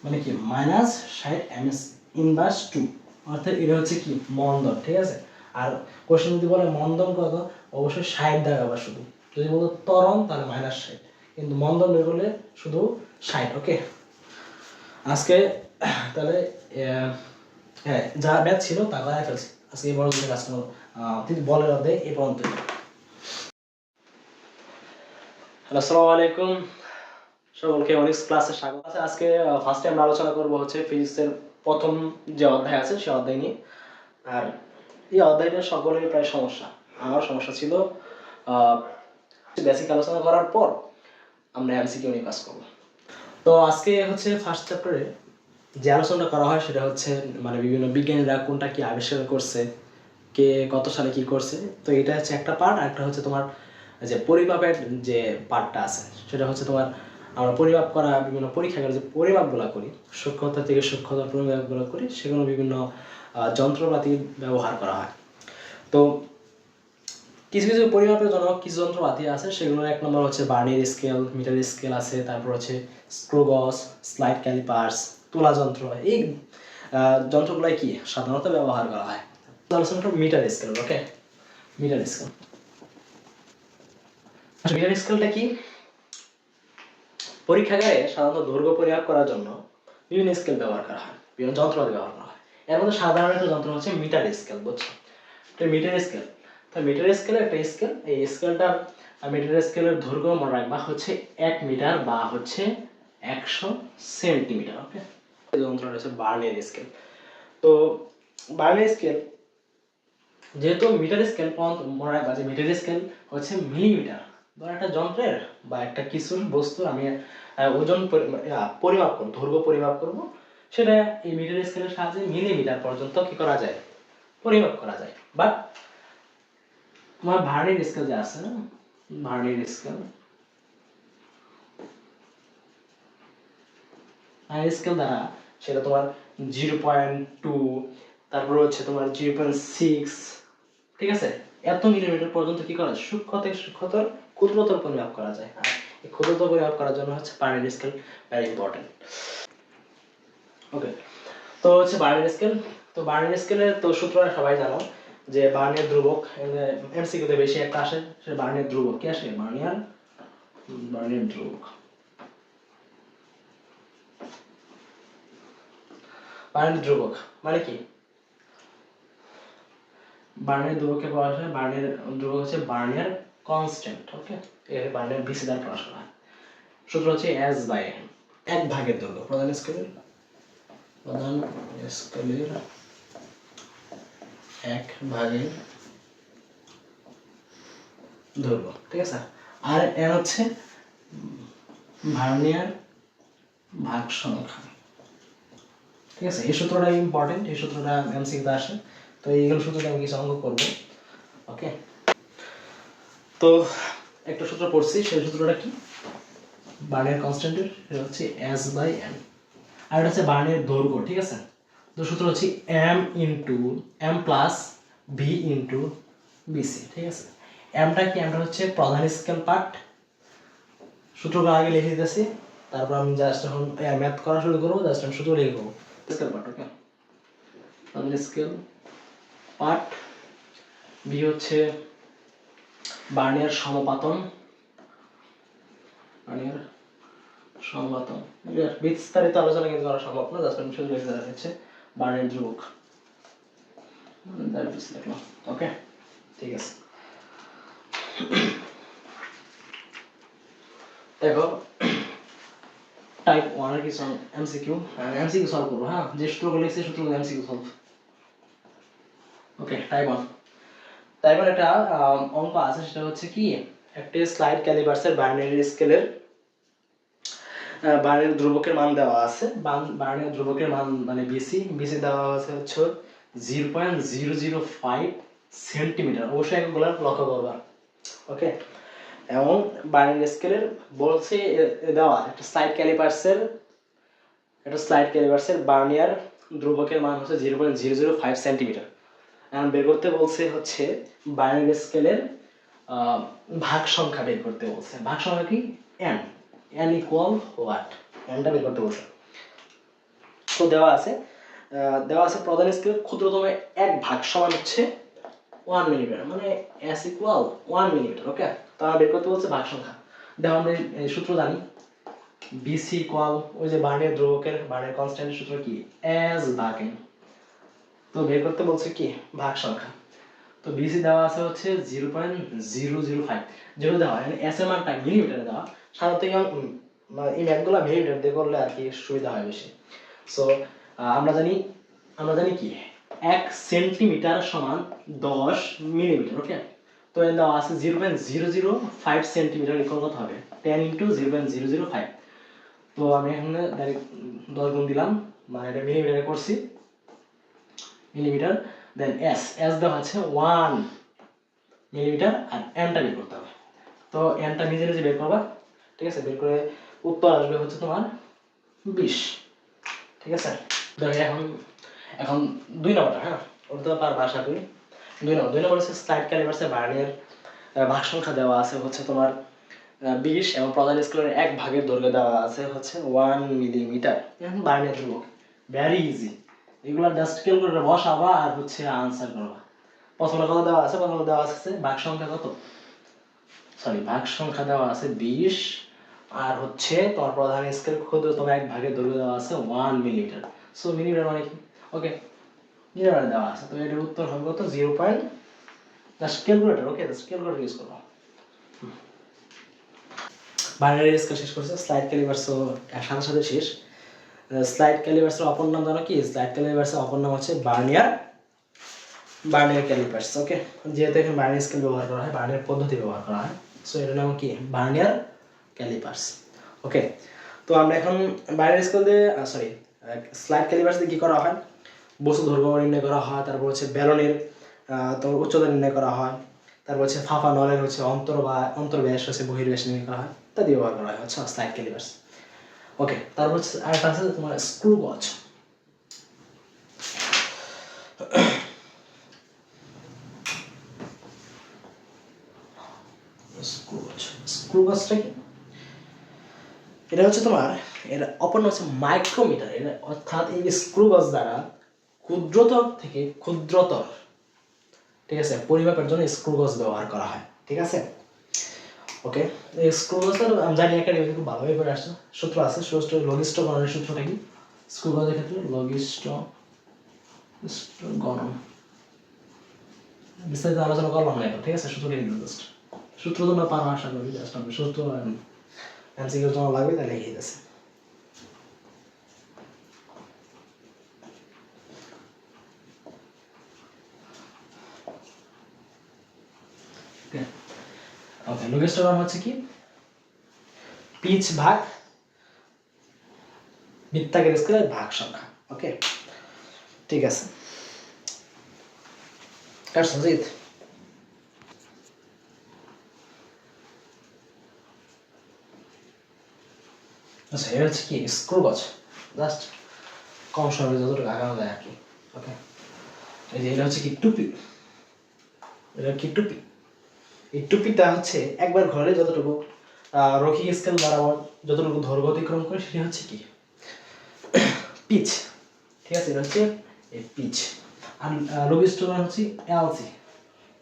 Speaker 1: মানে কি -60 এমএস ইনভার্স 2, অর্থাৎ এটা হচ্ছে কি মন্দন, ঠিক আছে? আর কোশ্চেন যদি বলে মন্দন কত, অবশ্যই 60 দেখাবা শুধু, যদি বলো ত্বরণ তাহলে -60, কিন্তু মন্দন বের করলে শুধু 60। ওকে, আজকে তাহলে হ্যাঁ যা ব্যাচ ছিল তা করাই ফেলছি আজকে, এই বড় কাজ করো বলের অধ্যায় এই পর্যন্ত। হ্যালো, আসসালামু আলাইকুম, সকলকে অনিক্স ক্লাসে স্বাগত। আজকে ফার্স্টে আমরা আলোচনা করব হচ্ছে ফিজিক্সের প্রথম যে অধ্যায় আছে সেই অধ্যায় নিয়ে। আর এই অধ্যায়টা সকলের প্রায় সমস্যা, আমার সমস্যা ছিল। বেসিক আলোচনা করার পর আমরা এমসিকিউ নিয়ে কাজ করব। তো আজকে হচ্ছে ফার্স্ট চ্যাপ্টারে যে আলোচনা করা হয় সেটা হচ্ছে মানে বিভিন্ন বিজ্ঞানীরা কোনটা কি আবিষ্কার করছে, কে কত সালে কি করছে, তো এটা হচ্ছে একটা পার্ট। আর একটা হচ্ছে তোমার যে পরিমাপের যে পার্টটা আছে সেটা হচ্ছে তোমার আমরা পরিমাপ করা বিভিন্ন পরীক্ষাগারে যে পরিমাপগুলো করি, সূক্ষ্মতা থেকে সূক্ষ্মতার পরিমাপগুলো করি, সেগুলো বিভিন্ন যন্ত্রপাতি ব্যবহার করা হয়। তো কিছু কিছু পরিমাপের জন্য কিছু যন্ত্রপাতি আছে, সেগুলোর এক নম্বর হচ্ছে বার্নিয়ার স্কেল, মিটার স্কেল আছে, তারপর হচ্ছে স্ক্রু গজ, স্লাইড ক্যালিপার্স, তুলা যন্ত্র, এই যন্ত্রগুলাই কি সাধারণত ব্যবহার করা হয়। আলোচনা করব মিটার স্কেল। ওকে, মিটার স্কেল, মিটার স্কেলটা কি? পরীক্ষাগারে সাধারণত দৈর্ঘ্য পরিমাপ করার জন্য বিভিন্ন স্কেল ব্যবহার করা হয়, বিভিন্ন যন্ত্রপাতি ব্যবহার করা হয়। এর মধ্যে সাধারণ একটা যন্ত্র হচ্ছে মিটার স্কেল, বুঝছো? এটা মিটার স্কেল। তো মিটার স্কেল একটা স্কেল, এই স্কেলটা মিটার স্কেলের দৈর্ঘ্য মনে রাখবা হচ্ছে 1 মিটার বা হচ্ছে 100 সেন্টিমিটার। ওকে, এই যন্ত্রটা হচ্ছে বার্নিয়ার স্কেল। তো বার্নিয়ার স্কেল যেহেতু মিটার স্কেল, মনে রাখবা যে মিটার স্কেল হচ্ছে মিলিমিটার। ধর একটা যন্ত্রের বা একটা কিছুর বস্তুর আমি ওজন পরিমাপ করব, দৈর্ঘ্য পরিমাপ করব, সেটা এই মিটার স্কেলের সাহায্যে মিলিমিটার পর্যন্ত কি করা যায়, পরিমাপ করা যায়। বাট তোমার ভার্নিয়ার স্কেল যে আছে না, ভার্নিয়ার স্কেল, স্কেল দ্বারা সেটা তোমার 0.2, তারপর হচ্ছে তোমার 0.6, ঠিক আছে, এত মিলিমিটার পর্যন্ত কি করা যায়, সূক্ষ্ম থেকে সূক্ষ্মতর ক্ষুদ্রতর পরিমাপ করা যায়। এই ক্ষুদ্রতর পরিমাপ করার জন্য হচ্ছে বার্নিয়ার স্কেল ভেরি ইম্পর্টেন্ট। ওকে, তো হচ্ছে বার্নিয়ার স্কেল। তো বার্নিয়ার স্কেলের তো সূত্রটা সবাই জানো, যে বার্নিয়ার ধ্রুবক, এমসিকিউতে বেশি একটা আসে, সে বার্নিয়ার ধ্রুবক কি আসে, বার্নিয়ার ধ্রুবক। বার্নিয়ার ধ্রুবক মানে কি? বার্নিয়ার ধ্রুবককে বলা হয়, বার্নিয়ার ধ্রুবক হচ্ছে বার্নিয়ার কনস্ট্যান্ট। ওকে, এর বার্নিয়ার বিসি দ্বারা প্রকাশ করা হয়। সূত্র হচ্ছে এস বাই এন, 1 ভাগের দৈর্ঘ্য, প্রধান স্কেলের এক ভাগের দৈর্ঘ্য, ঠিক আছে। আর এর হচ্ছে ভার্নিয়ার ভাগ সংখ্যা, ঠিক আছে। এই সূত্রটা ইম্পর্টেন্ট, এই সূত্রটা এমসিকিউতে আসে, তো এইগুলো সূত্রটা আমি কিছু অঙ্ক করবো। ওকে, তো একটা সূত্র পড়ছি, সেই সূত্রটা কি, ভার্নিয়ার কনস্ট্যান্টের, সেটা হচ্ছে এস বাই এন। আর এটা হচ্ছে ভার্নিয়ার দৈর্ঘ্য, ঠিক আছে। তো সূত্র হচ্ছে m into m plus v into b c, ঠিক আছে। এমটা কি, এমটা হচ্ছে প্রধান স্কেল পার্ট, সূত্রটা আগে লিখে দিতেছি, তারপর আমি জাস্ট এখন ম্যাথ করা শুরু করবো, জাস্ট আমি সূত্র লিখে দেবো। স্কেল পার্ট, ওকে, প্রধান স্কেল পার্ট। বি হচ্ছে ভার্নিয়ার সমপাতন, ভার্নিয়ার সমপাতন, বিস্তারিত আলোচনা কিন্তু করা সম্ভব না, জাস্ট আমি শুধু লিখে দেওয়া হচ্ছে ভার্নিয়ার ধ্রুবক, লিখলাম। ওকে, ঠিক আছে। দেখো টাইপ 1 এর কিছু এমসিকিউ, এমসিকিউ সলভ করব, হ্যাঁ, যে সূত্রগুলো লিখছি সূত্রগুলো এমসিকিউ সলভ। ওকে, টাইপ 1। তারপর একটা অঙ্ক আছে, সেটা হচ্ছে কি, একটা স্লাইড ক্যালিপার্সের বাইনারি স্কেলের বাইনারি ধ্রুবকের মান দেওয়া আছে, বাইনারি ধ্রুবকের মান মানে বিসি, বিসি দেওয়া আছে হচ্ছে 0.005 সেন্টিমিটার, অবশ্যই এগুলো লক্ষ্য করবা। ওকে, এবং বাইনারি স্কেলের বলছে দেওয়া একটা স্লাইড ক্যালিপার্সের ভার্নিয়ার ধ্রুবকের মান হচ্ছে 0.005 সেন্টিমিটার। এখন বের করতে বলছে হচ্ছে বাইনারি স্কেলের ভাগ সংখ্যা বের করতে বলছে। ভাগ সংখ্যা কি, এন, এন ইকুয়াল হোয়াট, এনটা বের করতে বলছে। তো দেওয়া আছে প্রধান স্কেলের ক্ষুদ্রতম এক ভাগ সমান হচ্ছে 1 মিলিমিটার, মানে এস ইকুয়াল 1 মিলিমিটার। ওকে, তো আমরা বের করতে বলছে ভাগ সংখ্যা। দেখো আমরা সূত্র জানি, বিসি ইকুয়াল ওই যে ভার্নিয়ার ধ্রুবকের ভার্নিয়ার কনস্ট্যান্টের সূত্র কি, এস ভাগ এন। তো বের করতে বলছে কি, ভাগ সংখ্যা। তো বিসি দেওয়া আছে হচ্ছে 0.005, যেহেতু দেওয়া হয় এস এর মানটা মিলিমিটারে দেওয়া, সাধারণত এই ম্যাথগুলো মিলিমিটার দিয়ে করলে আর কি সুবিধা হয় বেশি। সো আমরা জানি কি 1 সেন্টিমিটার সমান 10 মিলিমিটার। ওকে, তো এর দেওয়া আছে 0.005 সেন্টিমিটার ইকুয়াল কত হবে, 10 ইন্টু 0.005। তো আমি এখানে ডাইরেক্ট 10 গুণ দিলাম, মানে এটা মিলিমিটারে করছি, মিলিমিটার। দেন এস দেওয়া আছে 1 মিলিমিটার, আর এনটা বের করতে হবে। তো এনটা নিজে নিজে বের করবা, ঠিক আছে। বের করে উত্তর আসবে হচ্ছে তোমার 20, ঠিক আছে। দেখো এখন 2 নম্বরটা, হ্যাঁ, ওটা তো পারবা আশা করি। 2 নম্বর হচ্ছে স্লাইড ক্যালিপার্সের ভার্নিয়ার ভাগ সংখ্যা দেওয়া আছে হচ্ছে তোমার 20, এবং প্রধান স্কেলের এক ভাগের দৈর্ঘ্য দেওয়া আছে হচ্ছে 1 মিলিমিটার। এখন ভার্নিয়ার ধ্রুবক, ভেরি ইজি, এগুলো জাস্ট ক্যালকুলেটরে বসাবা আর হচ্ছে আনসার করবা। প্রথমে কত দেওয়া আছে, ভাগ সংখ্যা কত, ভাগ সংখ্যা দেওয়া আছে 20, আর হচ্ছে তোমার প্রধান স্কেল ক্ষুদ্রতম এক ভাগের দৈর্ঘ্য দেওয়া আছে 1 মিলিমিটার। সো মিলিমিটার মানে কি, ওকে, মিলিমিটার দেওয়া আছে। তো এটার উত্তর হবে কত, 0. জাস্ট ক্যালকুলেটর, ওকে, জাস্ট ক্যালকুলেটর ইউজ করো। বাইনারি স্কেল শেষ করছে, স্লাইড ক্যালিপার্সও সাথে সাথে শেষ। স্লাইড ক্যালিপার্সের অপর নাম জানো কি, স্লাইড ক্যালিপার্সের অপর নাম হচ্ছে ভার্নিয়ার ক্যালিপার্স। ওকে, যেহেতু এখানে ভার্নিয়ার স্কেল ব্যবহার করা হয়, ভার্নিয়ার পদ্ধতি ব্যবহার করা হয়, সো এটার নাম কি, ভার্নিয়ার ক্যালিপার্স। ওকে, তো আমরা এখন ভার্নিয়ার স্কেল দিয়ে স্লাইড ক্যালিপার্স দিয়ে কি করা হয়, বস্তু দৈর্ঘ্য নির্ণয় করা হয়, তারপর হচ্ছে ব্যালনের তোমার উচ্চতা নির্ণয় করা হয়, তারপর হচ্ছে ফাঁপা নলের হচ্ছে অন্তর্ব্যাস হচ্ছে বহির্ব্যাস নির্ণয় করা হয়, ইত্যাদি ব্যবহার করা হয় হচ্ছে স্লাইড ক্যালিপার্স। ওকে, তারপর হচ্ছে আরেকটা আছে তোমার স্ক্রু গজ। স্ক্রু গজটা কি, এটা হচ্ছে তোমার, এর অপর নাম হচ্ছে মাইক্রোমিটার। এটা অর্থাৎ এই স্ক্রু গজ দ্বারা ক্ষুদ্রতর থেকে ক্ষুদ্রতর, ঠিক আছে, পরিমাপের জন্য স্ক্রু গজ ব্যবহার করা হয়, ঠিক আছে। ওকে, এই স্ক্রু গজটা আমি জানি একাডেমি খুব ভালোভাবে করে আসছে, সূত্র আছে, লঘিষ্ঠ গণনের সূত্রটা কি, স্ক্রু গজের ক্ষেত্রে লঘিষ্ঠ গণন, বিস্তারিত আলোচনা করলাম না এখন, ঠিক আছে। সূত্র লিখে দিলাম, জাস্ট সূত্র তো না পারো আশা করি, জাস্ট আমি সূত্র এমসিকিউ জমা লাগবে তাহলে লিখে দিতেছে। ওকে ওকে লোগিস্টোগ্রাম হচ্ছে কি পিচ ভাগ বৃত্তাকার স্কেলের ভাগ সংখ্যা। ওকে ঠিক আছে সুজিত আচ্ছা এটা হচ্ছে কি স্ক্রু গজ জাস্ট কম সময়ে যতটুকু আগানো যায় আর কি। ওকে এই যে এটা হচ্ছে কি টুপি, এটা কি টুপি, এই টুপিটা হচ্ছে একবার ঘরে যতটুকু রৈখিক স্কেল বরাবর যতটুকু দৈর্ঘ্য অতিক্রম করে সেটা হচ্ছে কি পিচ। ঠিক আছে এটা হচ্ছে এই পিচ। আর লোগিস্টোগ্রাম হচ্ছে এলসি,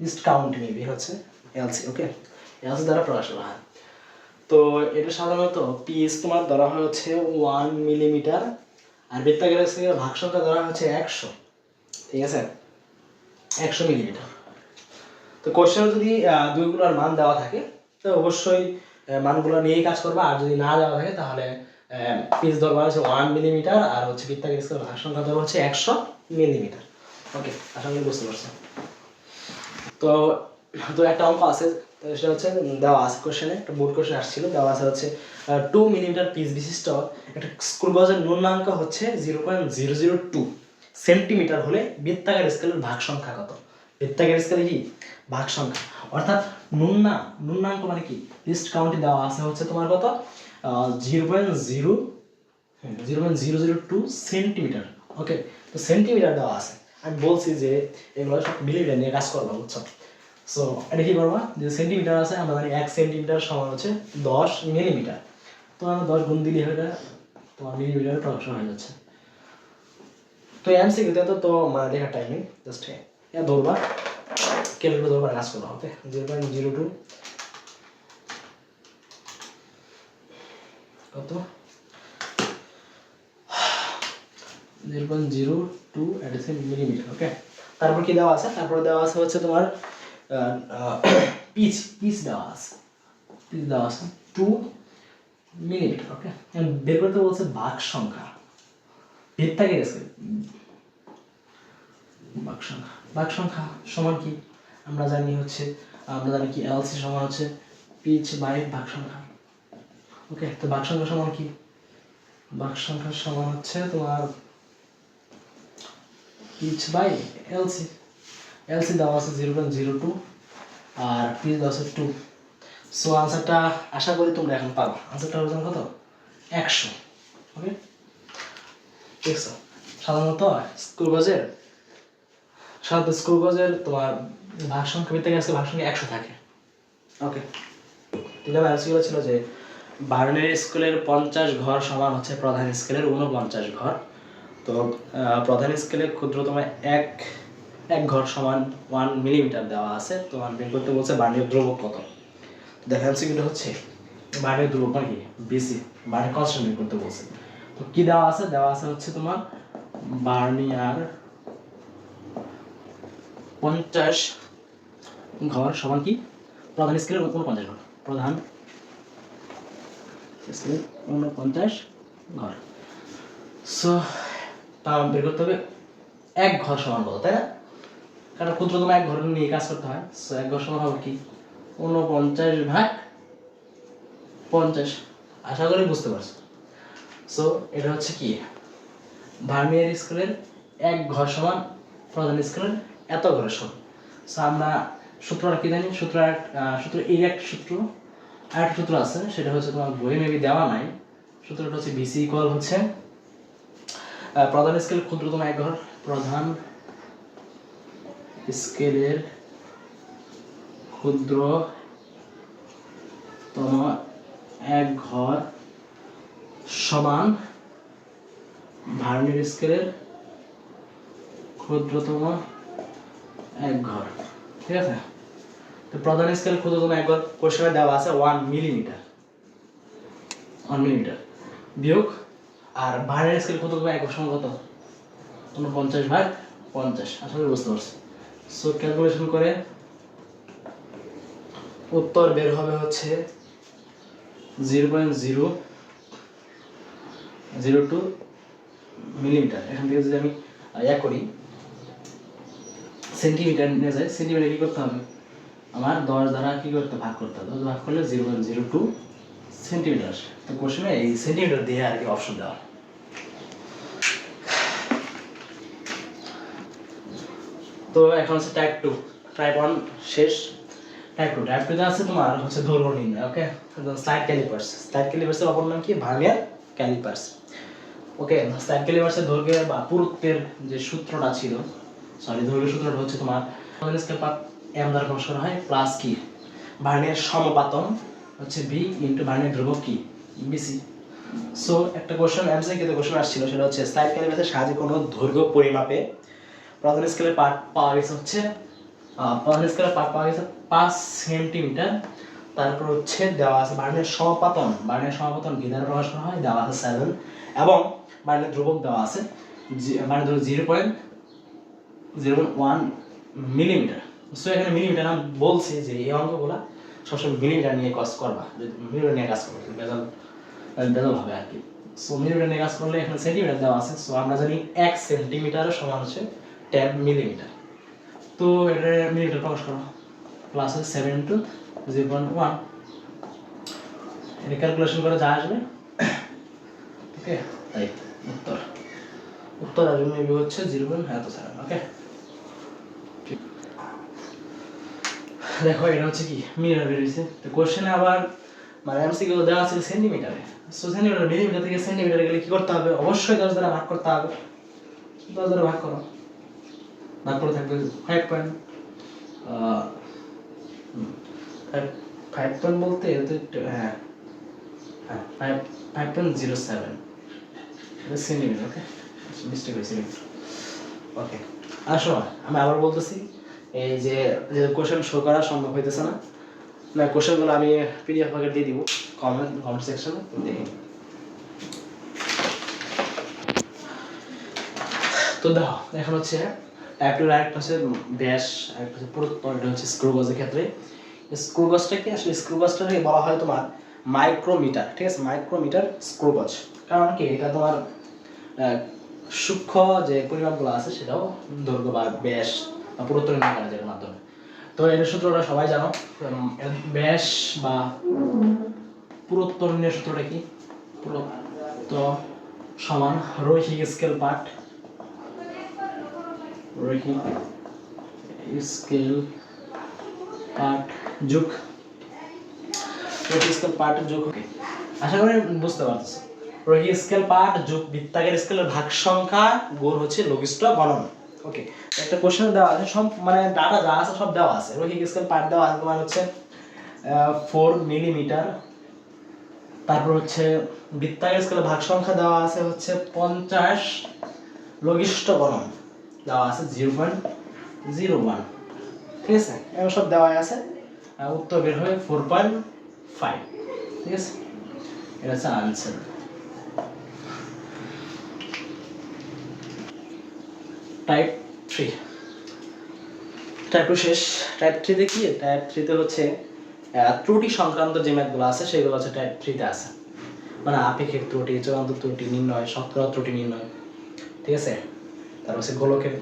Speaker 1: লিস্ট কাউন্ট মেবি হচ্ছে এলসি। ওকে এলসি দ্বারা প্রকাশ করা হয়। তো এটা সাধারণত পিচ তোমার ধরা হয় হচ্ছে 1 মিলিমিটার আর বৃত্তাকার স্কেলের ভাগ সংখ্যা ধরা হচ্ছে 100। ঠিক আছে 100 মিলিমিটার। তো কোশ্চেনে যদি দুইগুলোর মান দেওয়া থাকে তো অবশ্যই মানগুলো নিয়েই কাজ করবা, আর যদি না দেওয়া থাকে তাহলে পিচ ধরবা হচ্ছে 1 মিলিমিটার আর হচ্ছে বৃত্তাকার স্কেলের ভাগ সংখ্যা ধরবা হচ্ছে 100 মিলিমিটার। ওকে আশা করি বুঝতে পারছো। তো তো একটা অঙ্ক আছে, তো সেটা হচ্ছে দেওয়া আছে কোশ্চেনে, একটা বোর্ড কোশ্চেন আসছিল, দেওয়া আছে হচ্ছে 2 মিলিমিটার পিচ বিশিষ্ট একটা স্ক্রু গজের ন্যূনাঙ্ক হচ্ছে 0.002 সেন্টিমিটার হলে বৃত্তাকার স্কেলের ভাগ সংখ্যা কত? বৃত্তাকার স্কেলে কি ভাগ সংখ্যা, অর্থাৎ ন্যূনাঙ্ক মানে কি লিস্ট কাউন্টে দেওয়া আছে হচ্ছে তোমার কত 0.002 সেন্টিমিটার। ওকে তো সেন্টিমিটার দেওয়া আছে, আমি বলছি যে এগুলো সব মিলিমিটার নিয়ে কাজ করবো বুঝছো। সো এটা কি করবা যে সেন্টিমিটার আছে আমরা জানি 1 সেন্টিমিটার সমান হচ্ছে 10 মিলিমিটার, তো আমরা 10 গুণ দিলে এটা তোমার মিলিমিটারে প্রকাশ হয়ে যাচ্ছে। তো এমসিকিউতে তো মানে লেখার টাইমিং জাস্ট ধরবা ক্যালকুলেটর ধরবা কাজ করবা। ওকে 0.02 কত 0.02 মিলিমিটার। ওকে তারপর কি দেওয়া আছে, তারপরে দেওয়া আছে হচ্ছে তোমার পিচ দেওয়া আছে, পিচ দেওয়া আছে 2 মিলিমিটার। ওকে বের করতে বলছে ভাগ সংখ্যা, বৃত্তাকার স্কেল ভাগ সংখ্যা সমান কি আমরা জানি হচ্ছে কি এলসি সমান হচ্ছে পিচ বাই ভাগ সংখ্যা। ওকে তো ভাগ সংখ্যা সমান কি, ভাগ সংখ্যা সমান হচ্ছে তোমার পিচ বাই এলসি। এলসি দেওয়া আছে 0.02 আর পিচ দেওয়া আছে 2। সো আনসারটা আশা করি তোমরা এখন পাবো। আনসারটা হচ্ছে কত 100। ওকে ঠিক আছে। সাধারণত স্ক্রু গজের তোমার ভাগ সংখ্যা বৃত্তাকার স্কেলের ভাগ সংখ্যা 100 থাকে। ওকে এটা এমসিকিউ ছিল যে বার্নের স্কেলের 50 ঘর সমান হচ্ছে প্রধান স্কেলের 49 ঘর। তো প্রধান স্কেলে ক্ষুদ্রতম এক ঘর সমান 1 মিলিমিটার দেওয়া আছে, তো বের করতে বলছে বার্নের ধ্রুবক কত। দেখো এমসিকিউটা হচ্ছে বার্নের ধ্রুবক মানে কি বিসি, বার্নের কনস্ট্যান্ট বের করতে বলছে। তো কি দেওয়া আছে, দেওয়া আছে হচ্ছে তোমার বার্নিয়ার 50 ঘর সমান কি প্রধান স্কেলের 49 ঘর, প্রধান স্কেলের 49 ঘর। সো তা বের করতে হবে এক ঘর সমান কত, তাই না? কারণ ক্ষুদ্রতম এক ঘর নিয়ে কাজ করতে হয়। সো এক ঘর সমান হবে কি 49/50। আশা করি বুঝতে পারছো। সো এটা হচ্ছে কি ভার্নিয়ার স্কেলের এক ঘর সমান প্রধান স্কেলের এত ঘরের সমান। সো আমরা সূত্রটা কি জানি, সূত্র এই একটা সূত্র আর একটা সূত্র আছে, সেটা হচ্ছে তোমার বইয়ে মেবি দেওয়া নাই। সূত্রটা হচ্ছে বিসি ইকুয়াল হচ্ছে প্রধান স্কেলের ক্ষুদ্রতম এক ঘর, প্রধান স্কেলের ক্ষুদ্রতম এক ঘর সমান ভার্নিয়ার স্কেলের ক্ষুদ্রতম এক ঘর। ঠিক আছে, তো প্রধান স্কেলের ক্ষুদ্রতম এক ঘর কোশ্চেনে দেওয়া আছে 1 মিলিমিটার বিয়োগ, আর ভার্নিয়ার স্কেলের ক্ষুদ্রতম এক ঘর সমান কত 49/50। আশা করি বুঝতে পারছি। সো ক্যালকুলেশন করে উত্তর বের হবে হচ্ছে 0.002 মিলিমিটার। এখান থেকে যদি আমি করি সেন্টিমিটার নিয়ে যাই, সেন্টিমিটার কি করতে হবে আমার 10 দ্বারা কি করতে ভাগ করতে হবে, 10 ভাগ করলে 0.02 সেন্টিমিটার। তো কোশ্চেনে এই সেন্টিমিটার দিয়ে আর কি অপশন দেওয়া। তো এখন হচ্ছে টাইপ 2, টাইপ 1 শেষ, টাইপ 2 তে আছে তোমার হচ্ছে দৈর্ঘ্য নির্ণয়। ওকে, স্লাইড ক্যালিপার্সের অপর নাম কি, ভার্নিয়ার ক্যালিপার্স। ওকে, স্লাইড ক্যালিপার্সের দৈর্ঘ্যের বা পুরুত্বের যে সূত্রটা ছিল, দৈর্ঘ্যের সূত্রটা হচ্ছে তোমার স্কেল পাত এম দ্বারা প্রকাশ করা হয়, প্লাস কি ভার্নিয়ার সমপাতন হচ্ছে বি ইন্টু ভার্নিয়ার ধ্রুবক কি বিসি। সো একটা কোশ্চেন এমসিকিউ কোশ্চেন আসছিল, সেটা হচ্ছে স্লাইড ক্যালিপার্সের সাহায্যে কোনো দৈর্ঘ্য পরিমাপে প্রধান স্কেলের পার্ট পাওয়া গেছে হচ্ছে 5 সেন্টিমিটার। তারপর হচ্ছে দেওয়া আছে ভার্নিয়ার সমপাতন কি দ্বারা প্রকাশ করা হয়, দেওয়া আছে 7, এবং ভার্নিয়ার ধ্রুবক দেওয়া আছে ভার্নিয়ার 0.01 মিলিমিটার। সো এখানে মিলিমিটার আমি বলছি যে এই অঙ্কগুলো সবসময় মিলিমিটার নিয়ে কাজ করবা, মিলিমিটার নিয়ে কাজ করবে বেদল হবে আর কি। সো মিলিমিটার নিয়ে কাজ করলে এখানে সেন্টিমিটার দেওয়া আছে। সো আমরা জানি 1 সেন্টিমিটার সমান হচ্ছে 10 মিলিমিটার। তো এটা মিলিমিটার প্রকাশ করো, প্লাস 7 ইন্টু 0.1, এটা ক্যালকুলেশন করে যা আসবে। ওকে, তাই উত্তর আসবে মেবি হচ্ছে 0.7। ওকে, দেখো এটা হচ্ছে কি মিলিমিটার বেরিয়েছে। তো কোশ্চেনে আবার মানে এমসিকিউ দেওয়া আছে সেন্টিমিটারে। সো সেন্টিমিটার মিলিমিটার থেকে সেন্টিমিটারে গেলে কি করতে হবে, অবশ্যই 10 দ্বারা ভাগ করতে হবে। 10 দ্বারা ভাগ করো, ভাগ করে থাকবে 5 বলতে হ্যাঁ 5.07 সেন্টিমিটার। ওকে, মিস্টেক হয়েছে। ওকে, আসো আমি আবার বলতেছি, এই যে কোশ্চেন শো করা সম্ভব হইতেছে না, কোশ্চেনগুলো আমি পিডিএফ পাকে দিয়ে দিব কমেন্ট সেকশনে, দেখি। তো দেখো এখন হচ্ছে টাইপের আরেকটা হচ্ছে ব্যাস, আরেকটা হচ্ছে পুরুত্ব, এটা হচ্ছে স্ক্রু গজের ক্ষেত্রে। স্ক্রু গজটা কি, আসলে স্ক্রু গজটাকে বলা হয় তোমার মাইক্রোমিটার। ঠিক আছে, মাইক্রোমিটার স্ক্রু গজ, কারণ কি এটা তোমার সূক্ষ্ম যে পরিমাপগুলো আছে সেটাও দৈর্ঘ্য বা ব্যাস বা পুরুত্ব নির্ণয় করা যায় এর মাধ্যমে। তো এর সূত্রটা সবাই জানো, ব্যাস বা পুরুত্ব নির্ণয়ের সূত্রটা কি, পুরুত্ব সমান রৈখিক স্কেল পার্ট যোগ রৈখিক স্কেল পার্ট যোগ। আশা করি বুঝতে পারতেছো, রৈখিক স্কেল পার্ট যোগ বৃত্তাকার স্কেলের ভাগ সংখ্যা গুণ হচ্ছে লঘিষ্ঠ গণন। ওকে, একটা কোশ্চেন দেওয়া আছে, সব মানে ডাটা যা আছে সব দেওয়া আছে। রৈখিক স্কেল পার্ট দেওয়া আছে তোমার হচ্ছে 4 মিলিমিটার। তারপর হচ্ছে বৃত্তাকার স্কেলের ভাগ সংখ্যা দেওয়া আছে হচ্ছে 50, লঘিষ্ঠ গণন দেওয়া আছে 0.01। ঠিক আছে, এগুলো সব দেওয়া আছে, উত্তর বের হবে 4.5। ঠিক আছে, এটা হচ্ছে আনসার। টাইপ 3, টাইপ 2 শেষ। টাইপ 3 তে কি, টাইপ 3 তে হচ্ছে ত্রুটি সংক্রান্ত যে ম্যাথগুলো আছে সেগুলো হচ্ছে টাইপ 3 তে আছে, মানে আপেক্ষিক ত্রুটি, চূড়ান্ত ত্রুটি নির্ণয়, শতকরা ত্রুটি নির্ণয়। ঠিক আছে, তারপর হচ্ছে গোলকের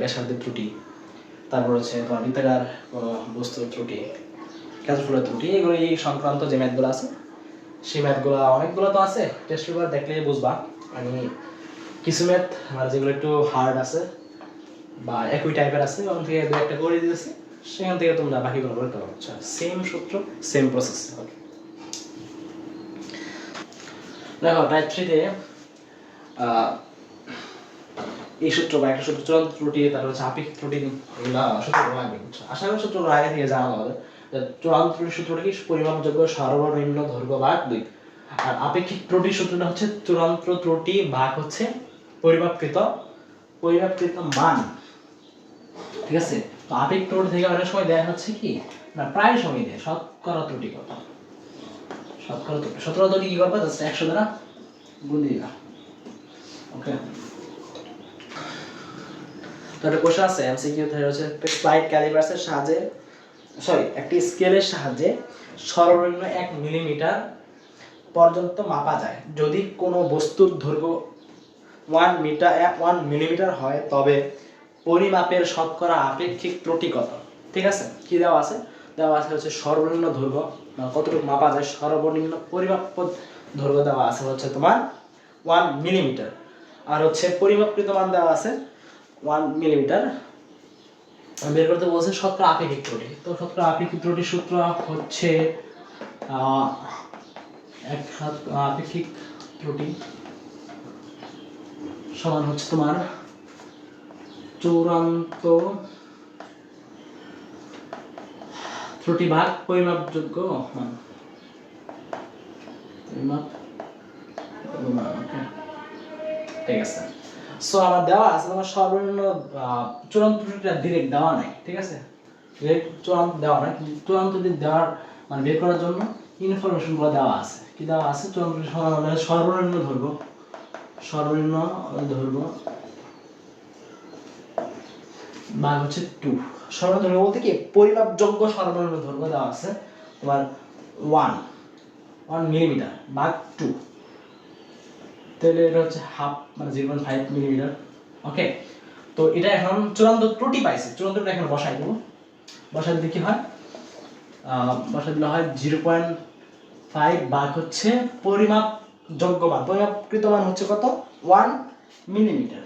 Speaker 1: ব্যাসার্ধের ত্রুটি, তারপর হচ্ছে তোমার বৃত্তাকার কোনো বস্তুর ত্রুটি, ক্ষেত্রফলের ত্রুটি, এগুলো এই সংক্রান্ত যে ম্যাথগুলো আছে সেই ম্যাথগুলো অনেকগুলো তো আছে, টেস্ট পেপার দেখলেই বুঝবা। আমি কিছু ম্যাথ মানে যেগুলো একটু হার্ড আছে বা একই টাইপের আছে ওখান থেকে দু একটা করে দিয়েছি, সেখান থেকে তোমরা বাকিগুলো করতে পারো। সেম সূত্র, সেম প্রসেস। ওকে, দেখো টাইপ 3 তে এই সূত্র বা একটা সূত্র, চূড়ান্ত ত্রুটি, তারপর হচ্ছে আপেক্ষিক ত্রুটি, এগুলা সূত্র লাগবে। আশা করি সূত্রগুলো আগে থেকে জানা হবে। চূড়ান্ত ত্রুটির সূত্রটা কি, পরিমাপযোগ্য সর্বনিম্ন দৈর্ঘ্য ভাগ 2। আর আপেক্ষিক ত্রুটির সূত্রটা হচ্ছে চূড়ান্ত ত্রুটি ভাগ হচ্ছে পরিমাপকৃত মান। ঠিক আছে, তো আপেক্ষিক ত্রুটি থেকে অনেক সময় দেখা হচ্ছে কি না, প্রায় সময় দেয় শতকরা ত্রুটি কত, শতকরা ত্রুটি কি করবা, জাস্ট 100 দ্বারা গুণ দিবা। ওকে, তো একটা কোশ্চেন আছে এমসিকিউ তে হচ্ছে স্লাইড ক্যালিপার্সের সাহায্যে, একটি স্কেলের সাহায্যে সর্বনিম্ন 1 মিলিমিটার পর্যন্ত মাপা যায় যদি কোনো বস্তুর দৈর্ঘ্য 1 মিলিমিটার হয়, তবে পরিমাপের শতকরা আপেক্ষিক ত্রুটি কত। ঠিক আছে, কি দেওয়া আছে, দেওয়া আছে হচ্ছে সর্বনিম্ন দৈর্ঘ্য কতটুকু মাপা যায়, সর্বনিম্ন পরিমাপ দৈর্ঘ্য দেওয়া আছে হচ্ছে তোমার 1 মিলিমিটার, আর হচ্ছে পরিমাপকৃত মান দেওয়া আছে 1 মিলিমিটার। বের করতে বলছে শতকরা আপেক্ষিক ত্রুটি। তো শতকরা আপেক্ষিক ত্রুটির সূত্র হচ্ছে আপেক্ষিক ত্রুটি সমান হচ্ছে তোমার চূড়ান্ত ত্রুটি ভাগ পরিমাপযোগ্য মান। ঠিক আছে, সো আমার দেওয়া আছে তোমার সর্বনিম্ন চূড়ান্ত ত্রুটিটা ডিরেক্ট দেওয়া নাই, ঠিক আছে, ডিরেক্ট চূড়ান্ত দেওয়া নাই, কিন্তু চূড়ান্ত ত্রুটি দেওয়ার মানে বের করার জন্য ইনফরমেশনগুলো দেওয়া আছে। কি দেওয়া আছে? চূড়ান্ত ত্রুটি সর্বনিম্ন দৈর্ঘ্য, সর্বনিম্ন দৈর্ঘ্য ভাগ হচ্ছে 2। সর্বনিম্ন দৈর্ঘ্য বলতে কি পরিমাপযোগ্য সর্বনিম্ন দৈর্ঘ্য দেওয়া আছে তোমার 1 মিলিমিটার ভাগ 2, তাহলে এটা হচ্ছে হাফ মানে 0.5 মিলিমিটার। ওকে, তো এটা এখন চূড়ান্ত ত্রুটি পাইছে, চূড়ান্ত ত্রুটি এখন বসাই দেবো। বসাই দিলে কি হয়? বসাই দিলে হয় 0.5 ভাগ হচ্ছে পরিমাপযোগ্য মান, পরিমাপকৃত মান হচ্ছে কত? 1 মিলিমিটার,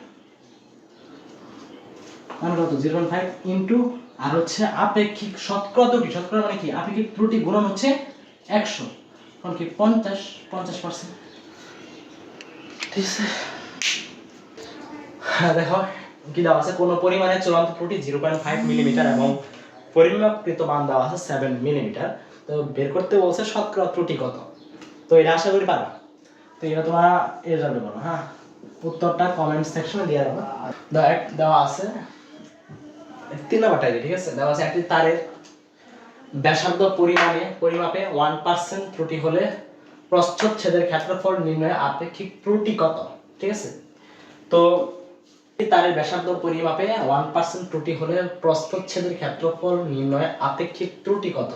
Speaker 1: মানে কত? 0.5 ইন্টু আর হচ্ছে আপেক্ষিক শতকরা ত্রুটি, শতকরা মানে কি আপেক্ষিক ত্রুটি গুণন হচ্ছে 100, কারণ কি 50%। ঠিক আছে, দেখো কি দেওয়া আছে, কোন পরিমাণে চূড়ান্ত ত্রুটি 0.5 মিলিমিটার এবং পরিমাপকৃত মান দেওয়া আছে 7 মিলিমিটার। তো বের করতে বলছে শতকরা ত্রুটি কত। তো এটা আশা করি পারবা। তো এটা তোমরা রেজাল্ট করো, হ্যাঁ, উত্তরটা কমেন্ট সেকশনে দিয়ে দেবো। দেওয়া আছে 3 নাম্বার টাইপে, ঠিক আছে, দেওয়া আছে একটি তারের ব্যাসার্ধ পরিমাপে 1% ত্রুটি হলে প্রস্থচ্ছেদের ক্ষেত্রফল নির্ণয়ে আপেক্ষিক ত্রুটি কত। ঠিক আছে, তো তারের ব্যাসার্ধ পরিমাপে 1% ত্রুটি হলে প্রস্থচ্ছেদের ক্ষেত্রফল নির্ণয়ে আপেক্ষিক ত্রুটি কত।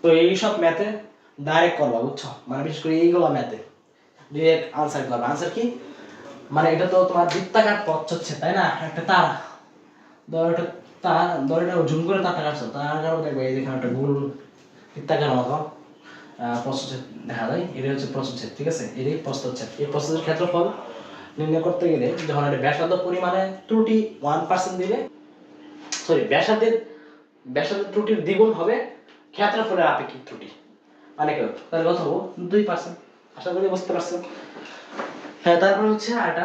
Speaker 1: তো এই সব ম্যাথে ডাইরেক্ট করবা, বুঝছো, মানে বিশেষ করে এইগুলো ম্যাথে ডাইরেক্ট আনসার করবা। আনসার কি মানে এটা তো তোমার বৃত্তাকার প্রস্থচ্ছেদ, তাই না? একটা তার ধরো, একটা তার ধরো, এটা ঝুম করে তারটা কাটছো, তার কারণে দেখবে এই যেখানে একটা গোল বৃত্তাকার মতো প্রস্থচ্ছেদ দেখা যায়, এটা হচ্ছে প্রস্থচ্ছেদ। ঠিক আছে, এটাই প্রস্থচ্ছেদ। এই প্রস্থচ্ছেদের ক্ষেত্রফল নির্ণয় করতে গেলে যখন এটা ব্যাসার্ধ পরিমাণে ত্রুটি 1% দিলে, সরি, ব্যাসার্ধের ত্রুটির দ্বিগুণ হবে ক্ষেত্রফলের আপেক্ষিক ত্রুটি, মানে কি তাহলে কত হবে? 2%। আশা করি বুঝতে পারছো। হ্যাঁ, তারপর হচ্ছে এটা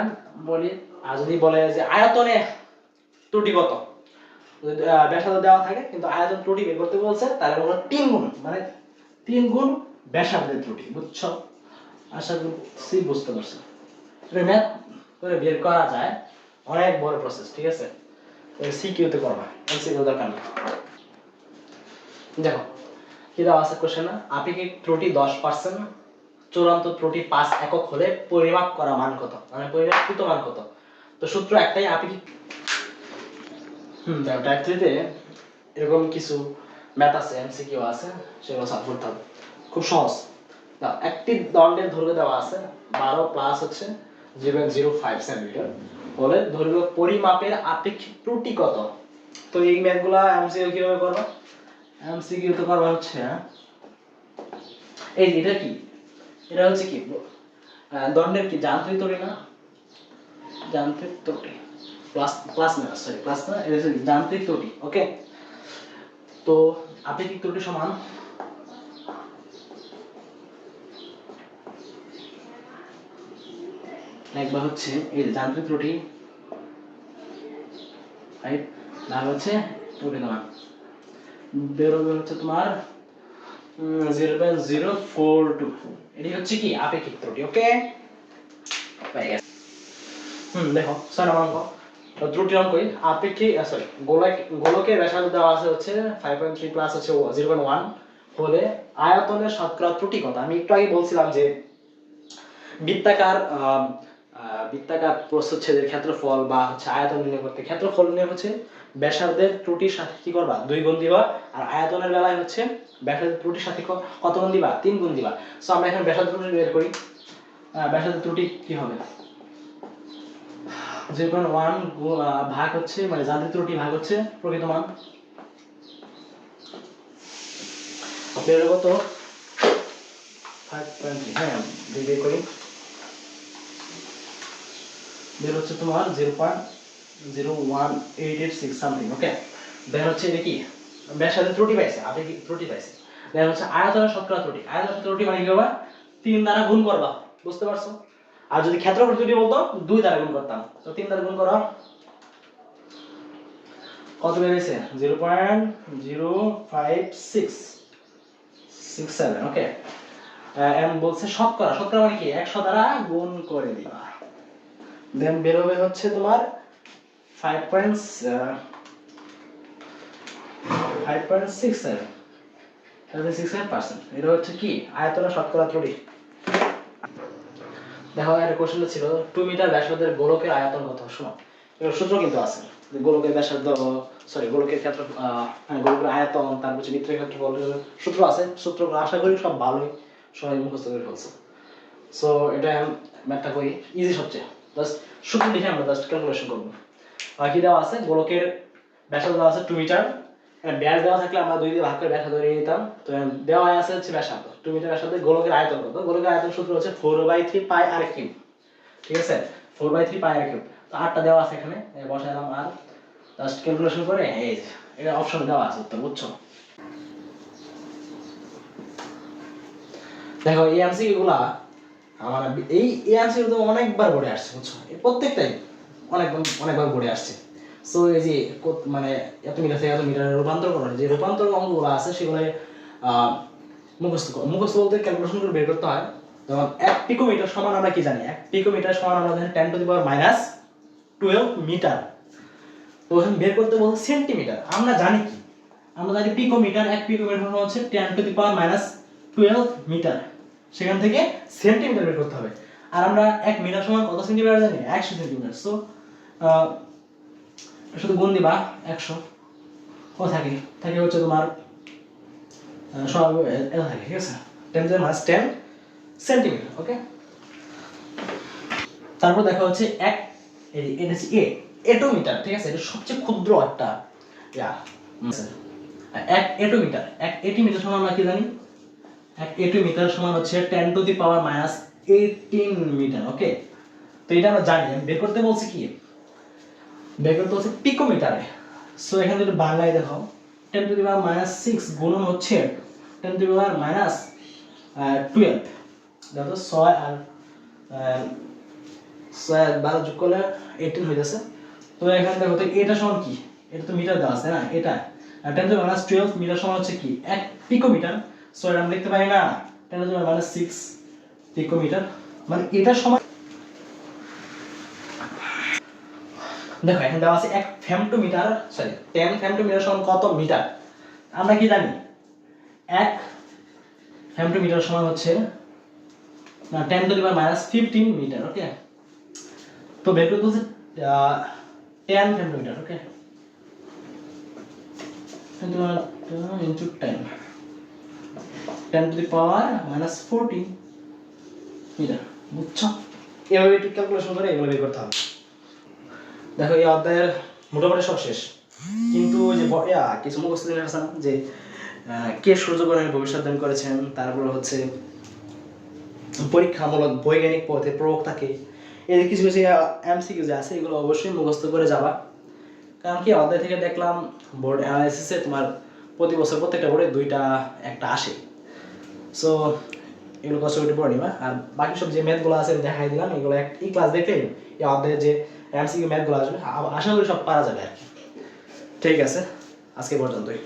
Speaker 1: বলি, আর যদি বলে যে আয়তনে ত্রুটি কত, ব্যাসার্ধ দেওয়া থাকে কিন্তু আয়তন ত্রুটি বের করতে বলছে, তাহলে আমরা 3 গুণ, মানে 3 গুণ ব্যাসার্ধের ত্রুটি। বুঝছো? আশা করছি বুঝতে পারছো। এটা ম্যাথ করে বের করা যায়, অনেক বড় প্রসেস। ঠিক আছে, সিকিউতে করবা, এমসিকিউ দরকার নেই। দেখো কি দেওয়া আছে কোশ্চেনে, আপেক্ষিক ত্রুটি 10%, চূড়ান্ত ত্রুটি 5 একক হলে পরিমাপ করা মান কত, মানে পরিমাপকৃত মান কত। তো সূত্র একটাই, আপেক্ষিক দেখো টাইপ 3 তে এরকম কিছু ম্যাথ আছে, এমসিকিউ আছে, সেগুলো সলভ করতে হবে, খুব সহজ। দাও, একটি দণ্ডের দৈর্ঘ্য দেওয়া আছে 12 প্লাস হচ্ছে 0.05 সেন্টিমিটার হলে দৈর্ঘ্য পরিমাপের আপেক্ষিক ত্রুটি কত। তো এই ম্যাথগুলো এমসিকিউ কিভাবে করবা? এমসিকিউ তো করবা হচ্ছে, এই এটা কি, এটা হচ্ছে কি দণ্ডের কি যান্ত্রিক ত্রুটি না, যান্ত্রিক ত্রুটি প্লাস না, সরি প্লাস না, এটা হচ্ছে যান্ত্রিক ত্রুটি। ওকে, তো আপেক্ষিক ত্রুটি সমান একবার হচ্ছে এই যান্ত্রিক ত্রুটি রাইট, আর হচ্ছে ত্রুটি মান বেরোবে হচ্ছে তোমার 0.042, এটি হচ্ছে কি আপেক্ষিক ত্রুটি। ওকে, দেখো 6 নম্বর অঙ্ক, ত্রুটির অঙ্কই আপেক্ষিক, সরি, গোলকের ব্যাসার্ধ দেওয়া আছে হচ্ছে 5.3 প্লাস হচ্ছে 0.1 হলে আয়তনের শতকরা ত্রুটি কত। আমি একটু আগে বলছিলাম যে বৃত্তাকার প্রস্থচ্ছেদের ক্ষেত্রফল বা হচ্ছে আয়তন নির্ণয় করতে, ক্ষেত্রফল নির্ণয় হচ্ছে ব্যাসার্ধের ত্রুটির সাথে কি করবা, 2 গুণ দিবা, আর আয়তনের বেলায় হচ্ছে ব্যাসার্ধের ত্রুটির সাথে কত গুণ দিবা, 3 গুণ দিবা। সো আমরা এখন ব্যাসার্ধ ত্রুটি বের করি। ব্যাসার্ধ ত্রুটি কি হবে, 0.1 ভাগ হচ্ছে মানে যান্ত্রিক ত্রুটি ভাগ হচ্ছে প্রকৃত মান, বের হবে কত 5.3, হ্যাঁ বের করি, বের হচ্ছে তোমার 0.01886 সামথিং। ওকে, দেন হচ্ছে এটা কি ব্যাসার্ধে ত্রুটি পাইছে, আপনি কি ত্রুটি পাইছে। দেন হচ্ছে আয়তনের শতকরা ত্রুটি, আয়তনের ত্রুটি মানে কি হবে 3 দ্বারা গুণ করবা, বুঝতে পারছো। আর যদি ক্ষেত্রফল ত্রুটি বলতো 2 দ্বারা গুণ করতাম, তো 3 দ্বারা গুণ করো, কত বের হয়েছে 0.05667। ওকে, এন্ড বলছে শতকরা, শতকরা মানে কি 100 দ্বারা গুণ করে দিবা, দেন বের হবে হচ্ছে তোমার 5.67%। এটা হচ্ছে কি আয়তনের শতকরা ত্রুটি। দেখো একটা কোশ্চেন ছিল 2 মিটার ব্যাসার্ধের গোলকের আয়তন কত। শোনো, এর সূত্র কিন্তু আছে, গোলকের ব্যাসার্ধ, সরি গোলকের ক্ষেত্র, গোলকের আয়তন, তারপর হচ্ছে বৃত্তের ক্ষেত্রফল, সূত্র আছে। সূত্রগুলো আশা করি সব ভালোই সবাই মুখস্থ করে ফেলছে। সো এটা ম্যাথটা করি, ইজি সবচেয়ে, জাস্ট সূত্র লিখে আমরা জাস্ট ক্যালকুলেশন করব। কি দেওয়া আছে, গোলকের ব্যাসার্ধ দেওয়া আছে 2 মিটার, ব্যাস দেওয়া থাকলে আমরা 2 দিয়ে ভাগ করে ব্যাসার্ধ নিয়ে নিতাম। তো দেওয়া আছে হচ্ছে ব্যাসার্ধ 2 মিটার, ব্যাসার্ধে গোলকের আয়তন কত, গোলকের আয়তন সূত্র হচ্ছে 4/3 পাই আর কিউব, ঠিক আছে 4/3 পাই আর কিউব। তো আটটা দেওয়া আছে এখানে, বসাইলাম আর জাস্ট ক্যালকুলেশন করে এই যে এটা অপশনে দেওয়া আছে উত্তর, বুঝছো। দেখো এই এমসিকিউ গুলা আমার এই এমসিকিউ তো অনেকবার পড়ে আসছে, বুঝছো, এই প্রত্যেকটাই অনেকবার পড়ে আসছে। সো এই যে মানে এত মিটার থেকে এত মিটারের রূপান্তর করার যে রূপান্তর অঙ্কগুলো আছে সেগুলো মুখস্থ বলতে ক্যালকুলেশন করে বের করতে হয়। যেমন 1 পিকোমিটার সমান আমরা কি জানি, 1 পিকোমিটার সমান আমরা জানি 10⁻⁻12 মিটার। তো ওখানে বের করতে বলছে সেন্টিমিটার, আমরা জানি কি, আমরা জানি পিকোমিটার, 1 পিকোমিটার সমান হচ্ছে 10⁻12 মিটার, সেখান থেকে সেন্টিমিটার বের করতে হবে। আর আমরা 1 মিটার সমান কত সেন্টিমিটার জানি, 100 সেন্টিমিটার। সো শুধু গুণ দিবা 100, ও থাকে হচ্ছে তোমার সব এটা থাকে, ঠিক আছে 10⁻10 সেন্টিমিটার। ওকে, তারপর দেখা হচ্ছে এটা হচ্ছে এটোমিটার, ঠিক আছে, এটা সবচেয়ে ক্ষুদ্র একটা এক এটোমিটার। 1 এটোমিটার সমান আমরা কি জানি, 1 এটোমিটার সমান হচ্ছে 10⁻18 মিটার। ওকে, তো এটা আমরা জানি, বের করতে বলছি কি, বের করতে বলছে পিকোমিটারে। সো এখানে যদি বাংলায় দেখো 10⁻6 গুণন হচ্ছে 10⁻12, দেখো 6 আর 12 যোগ করলে 18 হয়ে যাচ্ছে। তো এখানে দেখো তো এটা সমান কি, এটা তো মিটার দেওয়া আছে না, এটা 10⁻12 মিটার সমান হচ্ছে কি 1 পিকোমিটার। সো এটা আমরা লিখতে পারি না 10⁻6 পিকোমিটার, মানে এটা সমান। দেখো এখানে দেওয়া আছে 1 ফেমটোমিটার, সরি 10 ফেমটোমিটার সমান কত মিটার, আমরা কি জানি 1 ফেমটোমিটার সমান হচ্ছে 10⁻15 মিটার। ওকে, তো বের করতে হচ্ছে 10 ফেমটোমিটার। ওকে, 10 into 10 10⁻14 মিটার, বুঝছো। এভাবে একটু ক্যালকুলেশন করে এগুলো বের করতে হবে। দেখো এই অধ্যায়ের মোটামুটি সব শেষ, কিন্তু যে কিছু মুখস্থ জিনিস আছে যে কে সূর্যগ্রহণের ভবিষ্যদ্বাণী করেছেন, তারপর হচ্ছে পরীক্ষামূলক বৈজ্ঞানিক পথে প্রবক্তাকে, এই কিছু কিছু এমসিকিউ যে আছে এগুলো অবশ্যই মুখস্থ করে যাবা। কারণ কি অধ্যায় থেকে দেখলাম বোর্ড অ্যানালাইসিসে তোমার প্রতি বছর প্রত্যেকটা বোর্ডে 2টা একটা আসে। সো এগুলো কষ্ট করে পড়ে নিবা। আর বাকি সব যে ম্যাথগুলো আছে দেখাই দিলাম, এগুলো এই ক্লাস দেখলেই এই অধ্যায়ের যে এমসিকিউ ম্যাথগুলো আসবে আশা করি সব পারা যাবে আর কি। ঠিক আছে, আজকে পর্যন্তই।